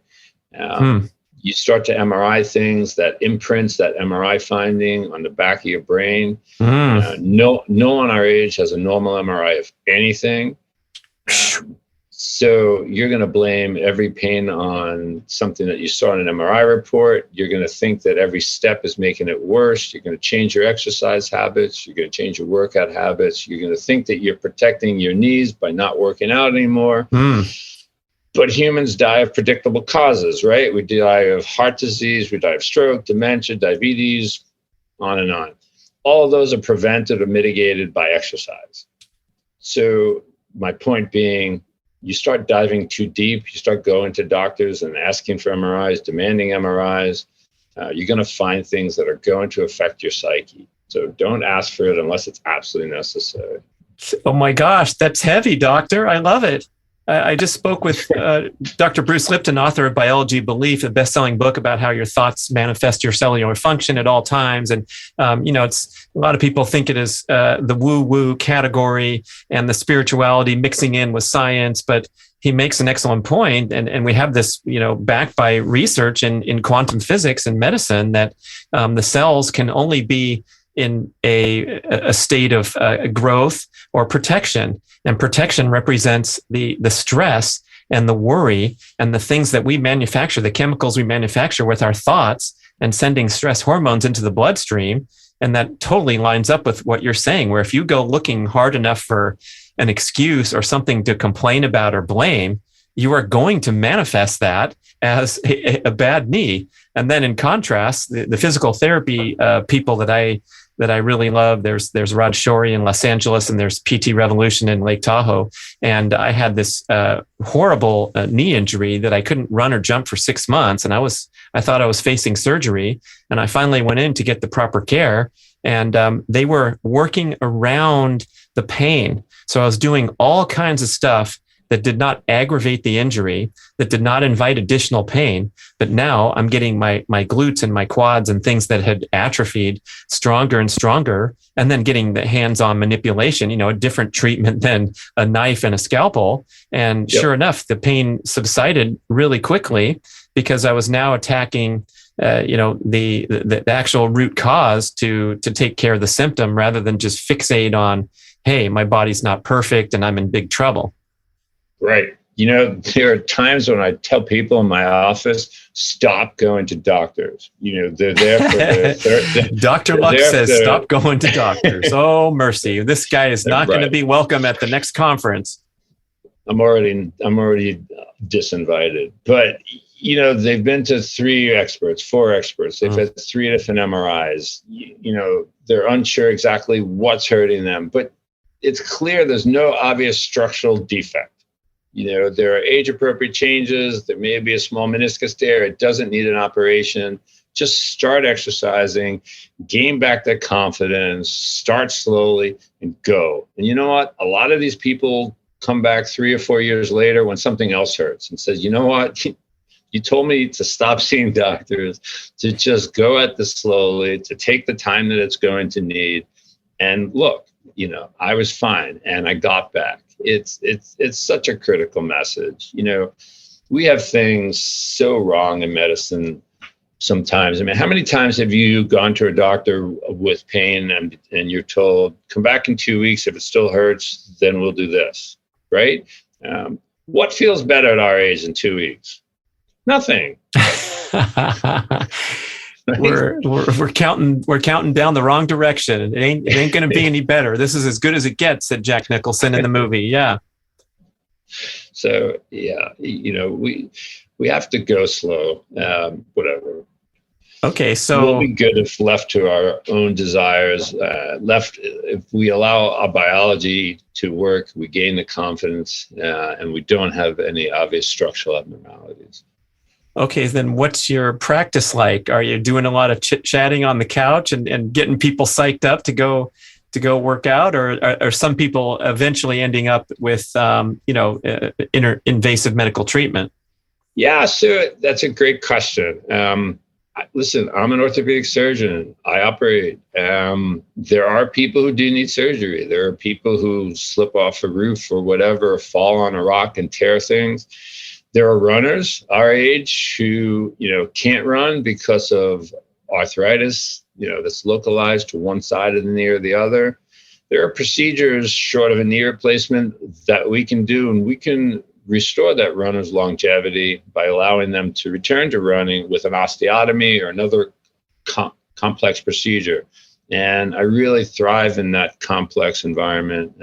You start to MRI things, that imprints, that MRI finding on the back of your brain. No one our age has a normal MRI of anything. So you're going to blame every pain on something that you saw in an MRI report. You're going to think that every step is making it worse. You're going to change your exercise habits. You're going to change your workout habits. You're going to think that you're protecting your knees by not working out anymore. But humans die of predictable causes, right? We die of heart disease, we die of stroke, dementia, diabetes, on and on. All of those are prevented or mitigated by exercise. So my point being, you start diving too deep, you start going to doctors and asking for MRIs, demanding MRIs, you're going to find things that are going to affect your psyche. So don't ask for it unless it's absolutely necessary. Oh my gosh, that's heavy, doctor. I love it. I just spoke with Dr. Bruce Lipton, author of Biology Belief, a best-selling book about how your thoughts manifest your cellular function at all times. And, it's a lot of people think it is the woo-woo category and the spirituality mixing in with science, but he makes an excellent point. And we have this, backed by research in quantum physics and medicine, that the cells can only be in a state of growth or protection. And protection represents the stress and the worry and the things that we manufacture, the chemicals we manufacture with our thoughts and sending stress hormones into the bloodstream. And that totally lines up with what you're saying, where if you go looking hard enough for an excuse or something to complain about or blame, you are going to manifest that as a bad knee. And then in contrast, the physical therapy people that I really love, there's Rod Shorey in Los Angeles, and there's PT Revolution in Lake Tahoe. And I had this horrible knee injury that I couldn't run or jump for 6 months. And I thought I was facing surgery. And I finally went in to get the proper care. And they were working around the pain. So I was doing all kinds of stuff that did not aggravate the injury, that did not invite additional pain. But now I'm getting my glutes and my quads and things that had atrophied stronger and stronger, and then getting the hands-on manipulation, a different treatment than a knife and a scalpel. And sure enough, the pain subsided really quickly because I was now attacking the actual root cause to take care of the symptom rather than just fixate on, hey, my body's not perfect and I'm in big trouble. Right. There are times when I tell people in my office, stop going to doctors. They're there for Dr. Luck says, stop going to doctors. Oh, mercy. This guy is not going to be welcome at the next conference. I'm already disinvited. But, they've been to 4 experts. They've had 3 different MRIs. They're unsure exactly what's hurting them. But it's clear there's no obvious structural defect. There are age-appropriate changes. There may be a small meniscus tear. It doesn't need an operation. Just start exercising, gain back that confidence, start slowly, and go. And you know what? A lot of these people come back 3 or 4 years later when something else hurts and says, you know what? You told me to stop seeing doctors, to just go at this slowly, to take the time that it's going to need. And look, I was fine and I got back. It's such a critical message. We have things so wrong in medicine sometimes. I mean, how many times have you gone to a doctor with pain and you're told, come back in 2 weeks. If it still hurts, then we'll do this, right? What feels better at our age in 2 weeks? Nothing. We're counting down the wrong direction. It ain't going to be any better. This is as good as it gets, said Jack Nicholson in the movie. Yeah. So we have to go slow. Whatever. Okay, so we'll be good if left to our own desires. If we allow our biology to work, we gain the confidence, and we don't have any obvious structural abnormalities. Okay, then what's your practice like? Are you doing a lot of chit-chatting on the couch and getting people psyched up to go work out, or are some people eventually ending up with invasive medical treatment? Yeah, so that's a great question. Listen, I'm an orthopedic surgeon. I operate. There are people who do need surgery. There are people who slip off a roof or whatever, fall on a rock and tear things. There are runners our age who, can't run because of arthritis, that's localized to one side of the knee or the other. There are procedures short of a knee replacement that we can do, and we can restore that runner's longevity by allowing them to return to running with an osteotomy or another complex procedure. And I really thrive in that complex environment.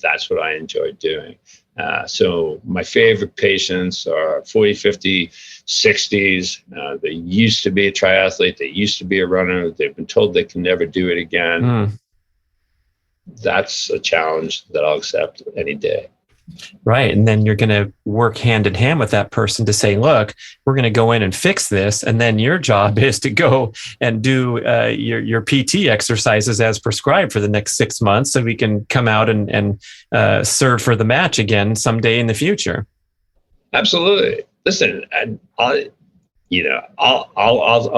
That's what I enjoy doing. So my favorite patients are 40, 50, 60s. They used to be a triathlete. They used to be a runner. They've been told they can never do it again. That's a challenge that I'll accept any day. Right. And then you're going to work hand in hand with that person to say, look, we're going to go in and fix this. And then your job is to go and do your PT exercises as prescribed for the next 6 months so we can come out and serve for the match again someday in the future. Absolutely. Listen, I'll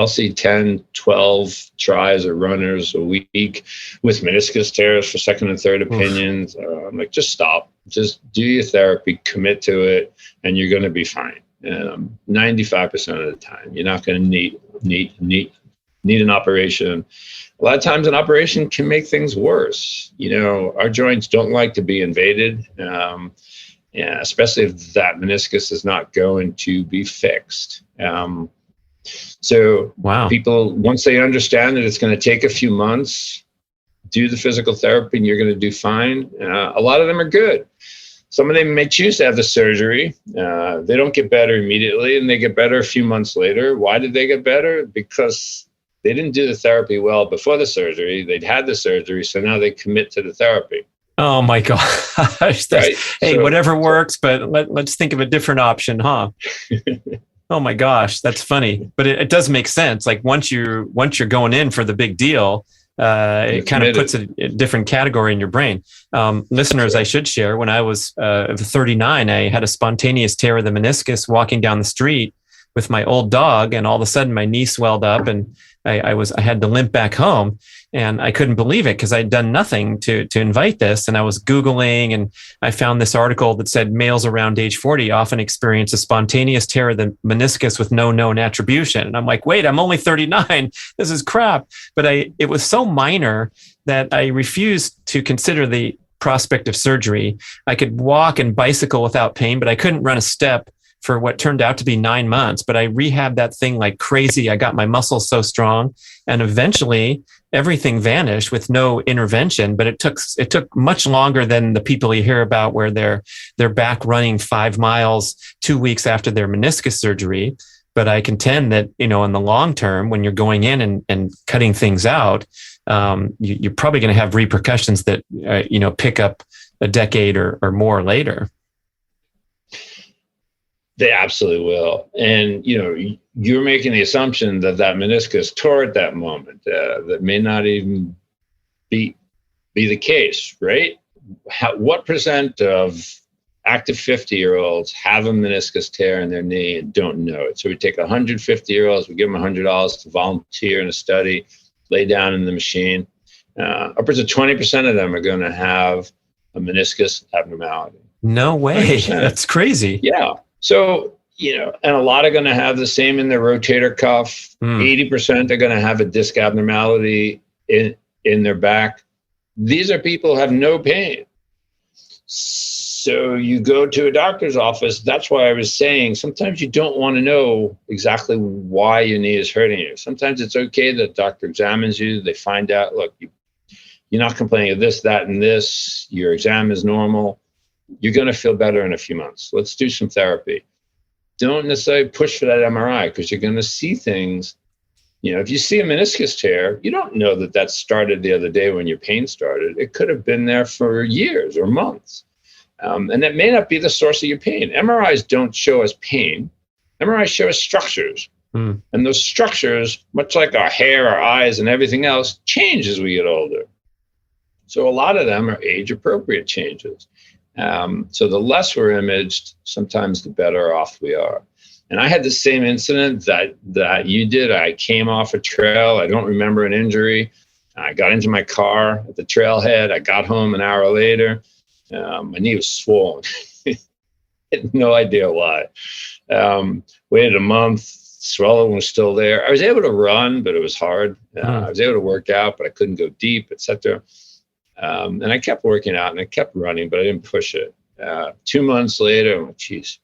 see 10, 12 tries or runners a week with meniscus tears for second and third opinions. I'm like, just stop. Just do your therapy, commit to it, and you're going to be fine. 95% of the time, you're not going to need an operation. A lot of times an operation can make things worse. Our joints don't like to be invaded, especially if that meniscus is not going to be fixed. People, once they understand that it's going to take a few months, do the physical therapy and you're going to do fine. A lot of them are good. Some of them may choose to have the surgery. They don't get better immediately and they get better a few months later. Why did they get better? Because they didn't do the therapy well before the surgery. They'd had the surgery, so now they commit to the therapy. Oh my gosh. Right? Hey, whatever works, but let's think of a different option, huh? Oh my gosh, that's funny. But it does make sense. Like once you're going in for the big deal, It kind of puts a different category in your brain. Listeners, I should share, when I was 39, I had a spontaneous tear of the meniscus walking down the street with my old dog, and all of a sudden my knee swelled up, and I had to limp back home, and I couldn't believe it because I'd done nothing to invite this. And I was Googling, and I found this article that said males around age 40 often experience a spontaneous tear of the meniscus with no known attribution. And I'm like, wait, I'm only 39. This is crap. But it was so minor that I refused to consider the prospect of surgery. I could walk and bicycle without pain, but I couldn't run a step for what turned out to be 9 months. But I rehabbed that thing like crazy. I got my muscles so strong, and eventually everything vanished with no intervention. But it took much longer than the people you hear about where they're back running 5 miles 2 weeks after their meniscus surgery. But I contend that, in the long term, when you're going in and cutting things out, you're probably going to have repercussions that, pick up a decade or more later. They absolutely will. And, you're making the assumption that meniscus tore at that moment. That may not even be the case, right? What percent of active 50-year-olds have a meniscus tear in their knee and don't know it? So we take 150-year-olds, we give them $100 to volunteer in a study, lay down in the machine. Upwards of 20% of them are going to have a meniscus abnormality. No way. 20%. That's crazy. Yeah. So, and a lot are going to have the same in their rotator cuff. 80% are going to have a disc abnormality in their back. These are people who have no pain. So you go to a doctor's office. That's why I was saying sometimes you don't want to know exactly why your knee is hurting you. Sometimes it's okay that the doctor examines you. They find out, look, you're not complaining of this, that, and this. Your exam is normal. You're going to feel better in a few months. Let's do some therapy. Don't necessarily push for that MRI because you're going to see things. If you see a meniscus tear, you don't know that started the other day when your pain started. It could have been there for years or months. And that may not be the source of your pain. MRIs don't show us pain. MRIs show us structures. And those structures, much like our hair, our eyes, and everything else, change as we get older. So a lot of them are age-appropriate changes. So the less we're imaged, sometimes the better off we are. And I had the same incident that you did. I came off a trail. I don't remember an injury. I got into my car at the trailhead. I got home an hour later. My knee was swollen. I had no idea why. Waited a month. Swelling was still there. I was able to run, but it was hard. I was able to work out, but I couldn't go deep, etc. And I kept working out and I kept running, but I didn't push it. 2 months later, I'm like, geez.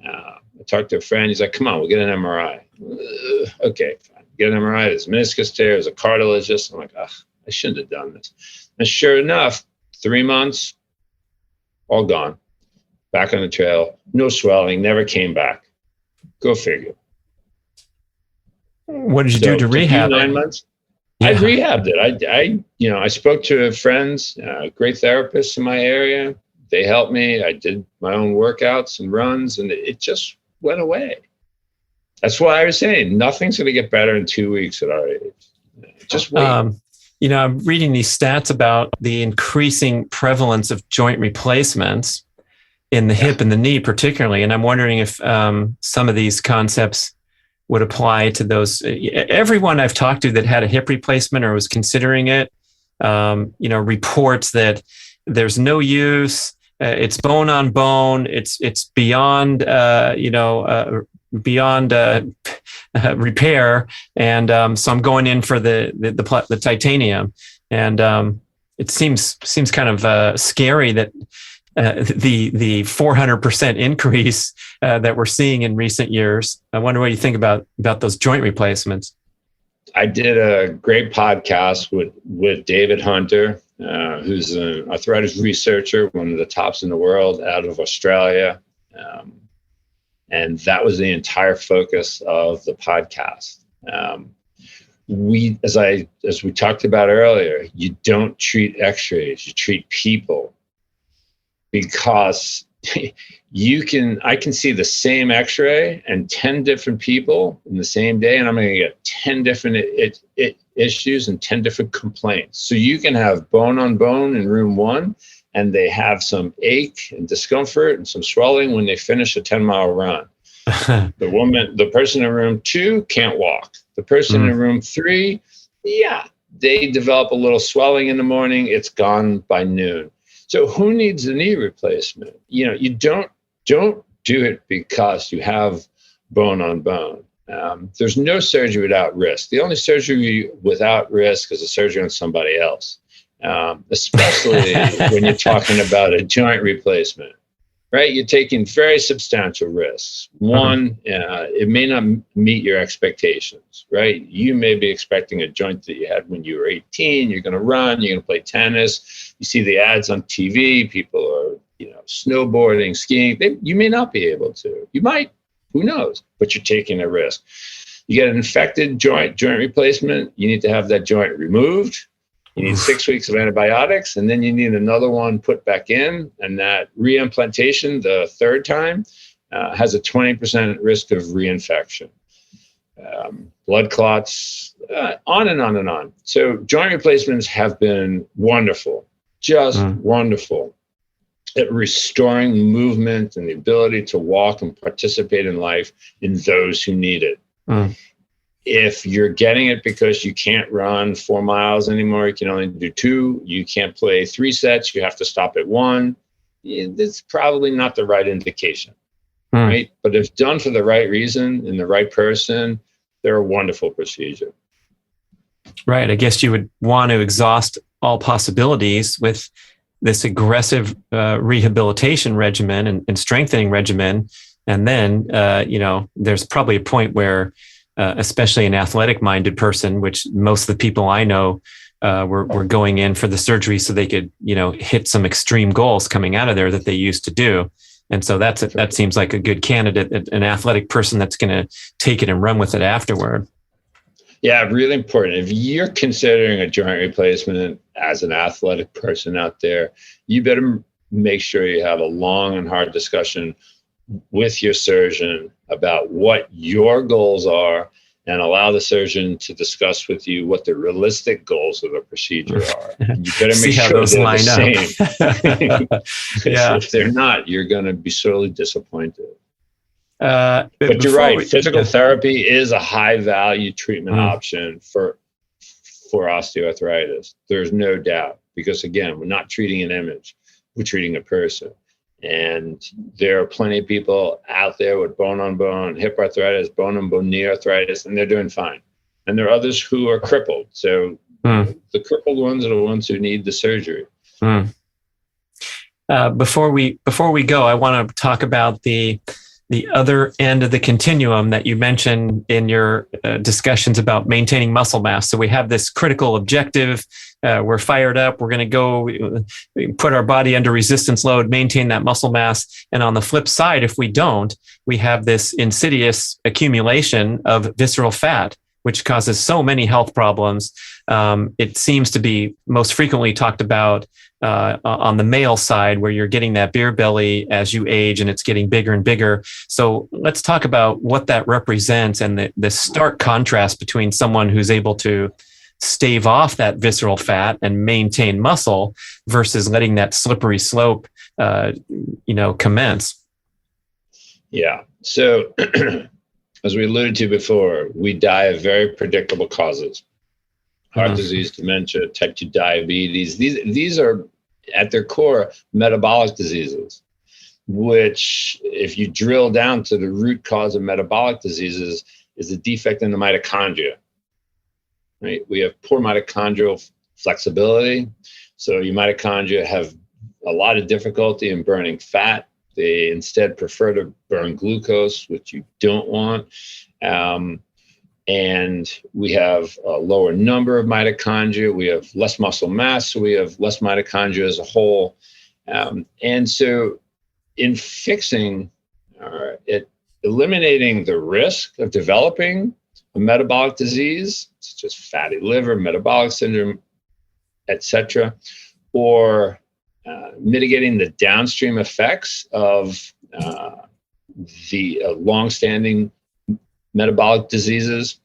I talked to a friend. He's like, come on, we'll get an MRI. Okay, fine. Get an MRI. There's meniscus tear. There's a cartilagist. I'm like, I shouldn't have done this. And sure enough, 3 months, all gone. Back on the trail. No swelling. Never came back. Go figure. What did you do to rehab? 9 months. Yeah. I rehabbed it. I spoke to friends, great therapists in my area. They helped me. I did my own workouts and runs, and it just went away. That's why I was saying nothing's going to get better in 2 weeks at our age. Just wait. I'm reading these stats about the increasing prevalence of joint replacements in the hip and the knee particularly. And I'm wondering if some of these concepts would apply to those. Everyone I've talked to that had a hip replacement or was considering it, reports that there's no use. It's bone on bone. It's beyond repair. And so I'm going in for the titanium. And it seems kind of scary that the 400% increase that we're seeing in recent years. I wonder what you think about those joint replacements. I did a great podcast with David Hunter, who's an arthritis researcher, one of the tops in the world out of Australia. And that was the entire focus of the podcast. As we talked about earlier, you don't treat x-rays, you treat people, because I can see the same x-ray and 10 different people in the same day, and I'm going to get 10 different issues and 10 different complaints. So you can have bone on bone in room 1, and they have some ache and discomfort and some swelling when they finish a 10-mile run. The person in room 2 can't walk. The person in room 3, they develop a little swelling in the morning. It's gone by noon. So who needs a knee replacement? You don't do it because you have bone on bone. There's no surgery without risk. The only surgery without risk is a surgery on somebody else, especially when you're talking about a joint replacement, right? You're taking very substantial risks. One, it may not meet your expectations, right? You may be expecting a joint that you had when you were 18. You're going to run, you're going to play tennis. You see the ads on TV, people are, snowboarding, skiing. You may not be able to. You might, who knows? But you're taking a risk. You get an infected joint replacement. You need to have that joint removed. You need 6 weeks of antibiotics, and then you need another one put back in. And that reimplantation, the third time, has a 20% risk of reinfection. Blood clots, on and on and on. So joint replacements have been wonderful, just wonderful at restoring movement and the ability to walk and participate in life in those who need it. If you're getting it because you can't run 4 miles anymore, you can only do 2, you can't play 3 sets, you have to stop at 1, it's probably not the right indication, right? But if done for the right reason and the right person, they're a wonderful procedure. Right. I guess you would want to exhaust all possibilities with this aggressive rehabilitation regimen and strengthening regimen. And then, there's probably a point where, especially an athletic-minded person, which most of the people I know were going in for the surgery so they could, hit some extreme goals coming out of there that they used to do. And so that seems like a good candidate, an athletic person that's going to take it and run with it afterward. Yeah, really important. If you're considering a joint replacement as an athletic person out there, you better make sure you have a long and hard discussion with your surgeon about what your goals are, and allow the surgeon to discuss with you what the realistic goals of the procedure are. And you better make sure those line the same. Yeah. If they're not, you're going to be sorely disappointed. But you're right. Physical therapy is a high-value treatment option for osteoarthritis. There's no doubt, because again, we're not treating an image; we're treating a person. And there are plenty of people out there with bone-on-bone hip arthritis, bone-on-bone knee arthritis, and they're doing fine. And there are others who are crippled. So the crippled ones are the ones who need the surgery. Before we go, I want to talk about the other end of the continuum that you mentioned in your discussions about maintaining muscle mass. So we have this critical objective. We're fired up. We're going to go put our body under resistance load, maintain that muscle mass. And on the flip side, if we don't, we have this insidious accumulation of visceral fat, which causes so many health problems. It seems to be most frequently talked about on the male side, where you're getting that beer belly as you age and it's getting bigger and bigger. So let's talk about what that represents and the stark contrast between someone who's able to stave off that visceral fat and maintain muscle versus letting that slippery slope, commence. Yeah. So as we alluded to before, we die of very predictable causes. Heart disease, dementia, type 2 diabetes. These are at their core metabolic diseases, which if you drill down to the root cause of metabolic diseases is a defect in the mitochondria. Right? We have poor mitochondrial flexibility. So your mitochondria have a lot of difficulty in burning fat. They instead prefer to burn glucose, which you don't want. And we have a lower number of mitochondria. We have less muscle mass, so we have less mitochondria as a whole. And so in fixing eliminating the risk of developing a metabolic disease, such as fatty liver, metabolic syndrome, etc., or mitigating the downstream effects of the longstanding metabolic diseases.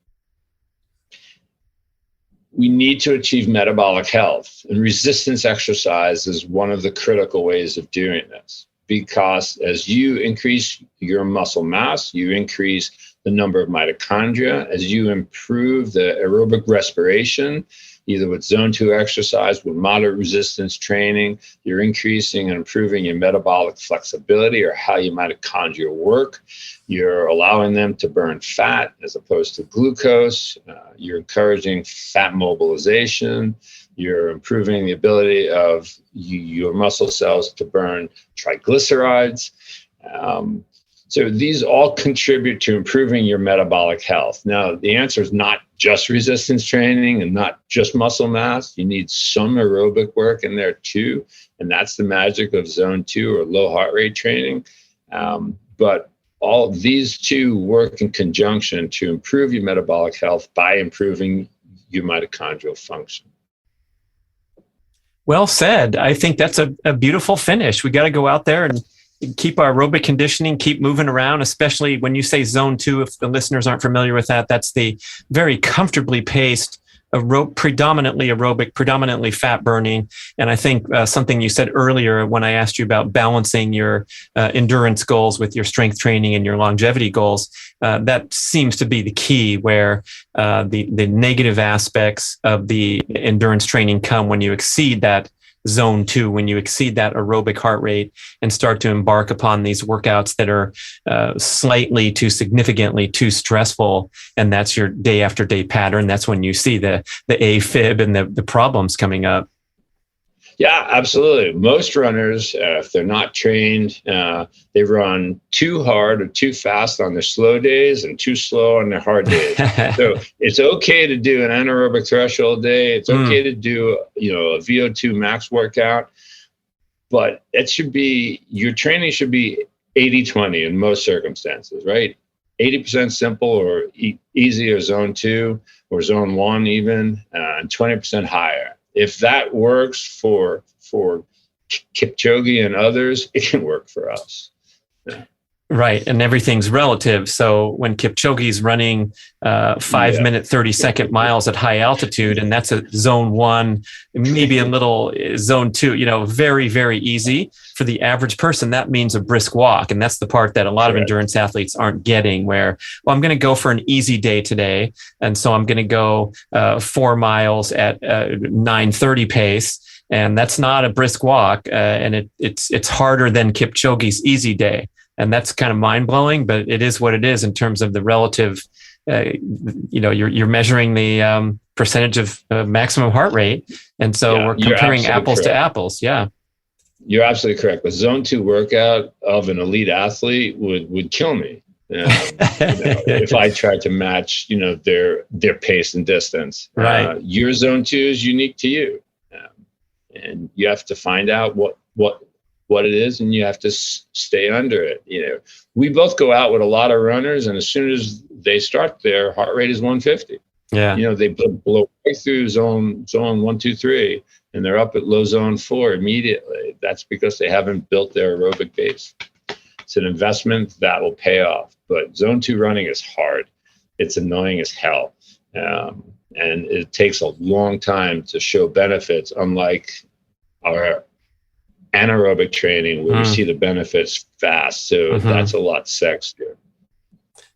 We need to achieve metabolic health, and resistance exercise is one of the critical ways of doing this, because as you increase your muscle mass, you increase the number of mitochondria. As you improve the aerobic respiration, either with zone 2 exercise, with moderate resistance training, you're increasing and improving your metabolic flexibility, or how your mitochondria work. You're allowing them to burn fat as opposed to glucose. You're encouraging fat mobilization. You're improving the ability of your muscle cells to burn triglycerides. So these all contribute to improving your metabolic health. Now, the answer is not just resistance training and not just muscle mass. You need some aerobic work in there too. And that's the magic of zone 2 or low heart rate training. But all these two work in conjunction to improve your metabolic health by improving your mitochondrial function. Well said. I think that's a beautiful finish. We got to go out there and keep our aerobic conditioning, keep moving around, especially when you say zone 2, if the listeners aren't familiar with that, that's the very comfortably paced, predominantly aerobic, predominantly fat burning. And I think something you said earlier when I asked you about balancing your endurance goals with your strength training and your longevity goals, that seems to be the key, where the negative aspects of the endurance training come when you exceed that zone 2, when you exceed that aerobic heart rate and start to embark upon these workouts that are slightly too significantly too stressful. And that's your day after day pattern. That's when you see the AFib and the problems coming up. Yeah, absolutely. Most runners, if they're not trained, they run too hard or too fast on their slow days and too slow on their hard days. So it's okay to do an anaerobic threshold day. It's okay to do, a VO2 max workout, but your training should be 80-20 in most circumstances, right? 80% simple or easy, or zone 2 or zone 1 even, and 20% higher. If that works for Kipchoge and others, it can work for us. Yeah. Right. And everything's relative. So when Kipchoge's running 5-minute, 30-second miles at high altitude, and that's a zone 1, maybe a little zone 2, very, very easy for the average person, that means a brisk walk. And that's the part that a lot of endurance athletes aren't getting, where, well, I'm going to go for an easy day today. And so I'm going to go 4 miles at 9:30 pace. And that's not a brisk walk. And it's harder than Kipchoge's easy day. And that's kind of mind blowing, but it is what it is in terms of the relative, you're measuring the percentage of maximum heart rate. And so we're comparing apples to apples. Yeah. You're absolutely correct. The zone 2 workout of an elite athlete would kill me. If I tried to match, their pace and distance. Right. Your zone 2 is unique to you. And you have to find out what it is, and you have to stay under it. We both go out with a lot of runners, and as soon as they start, their heart rate is 150. Yeah. They blow right through zone 1, 2, 3, and they're up at low zone 4 immediately. That's because they haven't built their aerobic base. It's an investment that will pay off, but zone 2 running is hard. It's annoying as hell. And it takes a long time to show benefits, unlike our anaerobic training where we see the benefits fast. So that's a lot sexier.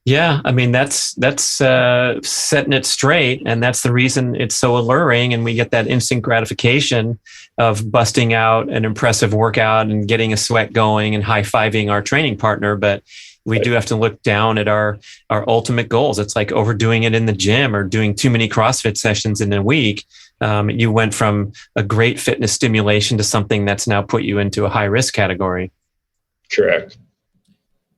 Yeah, I mean, that's setting it straight, and that's the reason it's so alluring, and we get that instant gratification of busting out an impressive workout and getting a sweat going and high-fiving our training partner. But we do have to look down at our ultimate goals. It's like overdoing it in the gym or doing too many CrossFit sessions in a week. You went from a great fitness stimulation to something that's now put you into a high-risk category. Correct.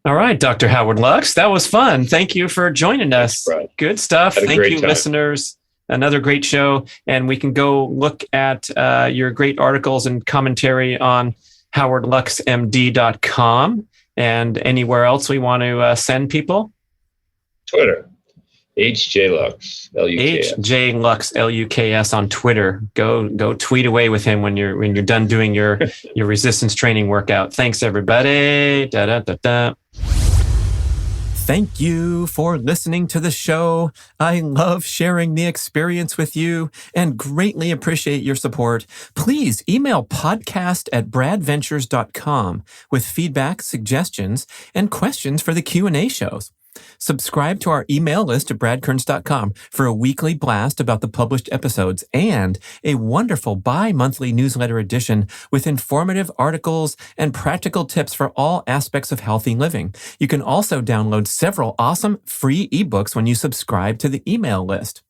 All right, Dr. Howard Lux, that was fun. Thank you for joining us. Right. Good stuff. Thank you, listeners. Another great show. And we can go look at your great articles and commentary on howardluxmd.com and anywhere else we want to send people. Twitter. HJ Lux, Luks. HJ Lux, Luks on Twitter. Go tweet away with him when you're done doing your resistance training workout. Thanks, everybody. Da, da, da, da. Thank you for listening to the show. I love sharing the experience with you and greatly appreciate your support. Please email podcast@bradventures.com with feedback, suggestions, and questions for the Q&A shows. Subscribe to our email list at bradkearns.com for a weekly blast about the published episodes and a wonderful bi-monthly newsletter edition with informative articles and practical tips for all aspects of healthy living. You can also download several awesome free ebooks when you subscribe to the email list.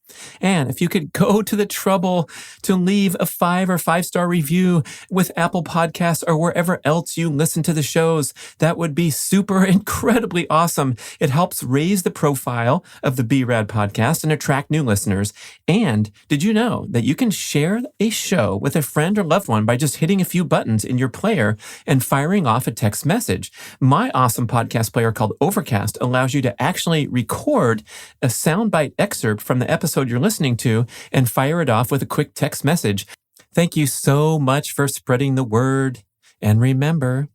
And if you could go to the trouble to leave a 5 or 5-star review with Apple Podcasts or wherever else you listen to the shows, that would be super incredibly awesome. It helps raise the profile of the B.rad podcast and attract new listeners. And did you know that you can share a show with a friend or loved one by just hitting a few buttons in your player and firing off a text message? My awesome podcast player called Overcast allows you to actually record a soundbite excerpt from the episode you're listening to and fire it off with a quick text message. Thank you so much for spreading the word. And remember,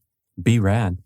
be rad.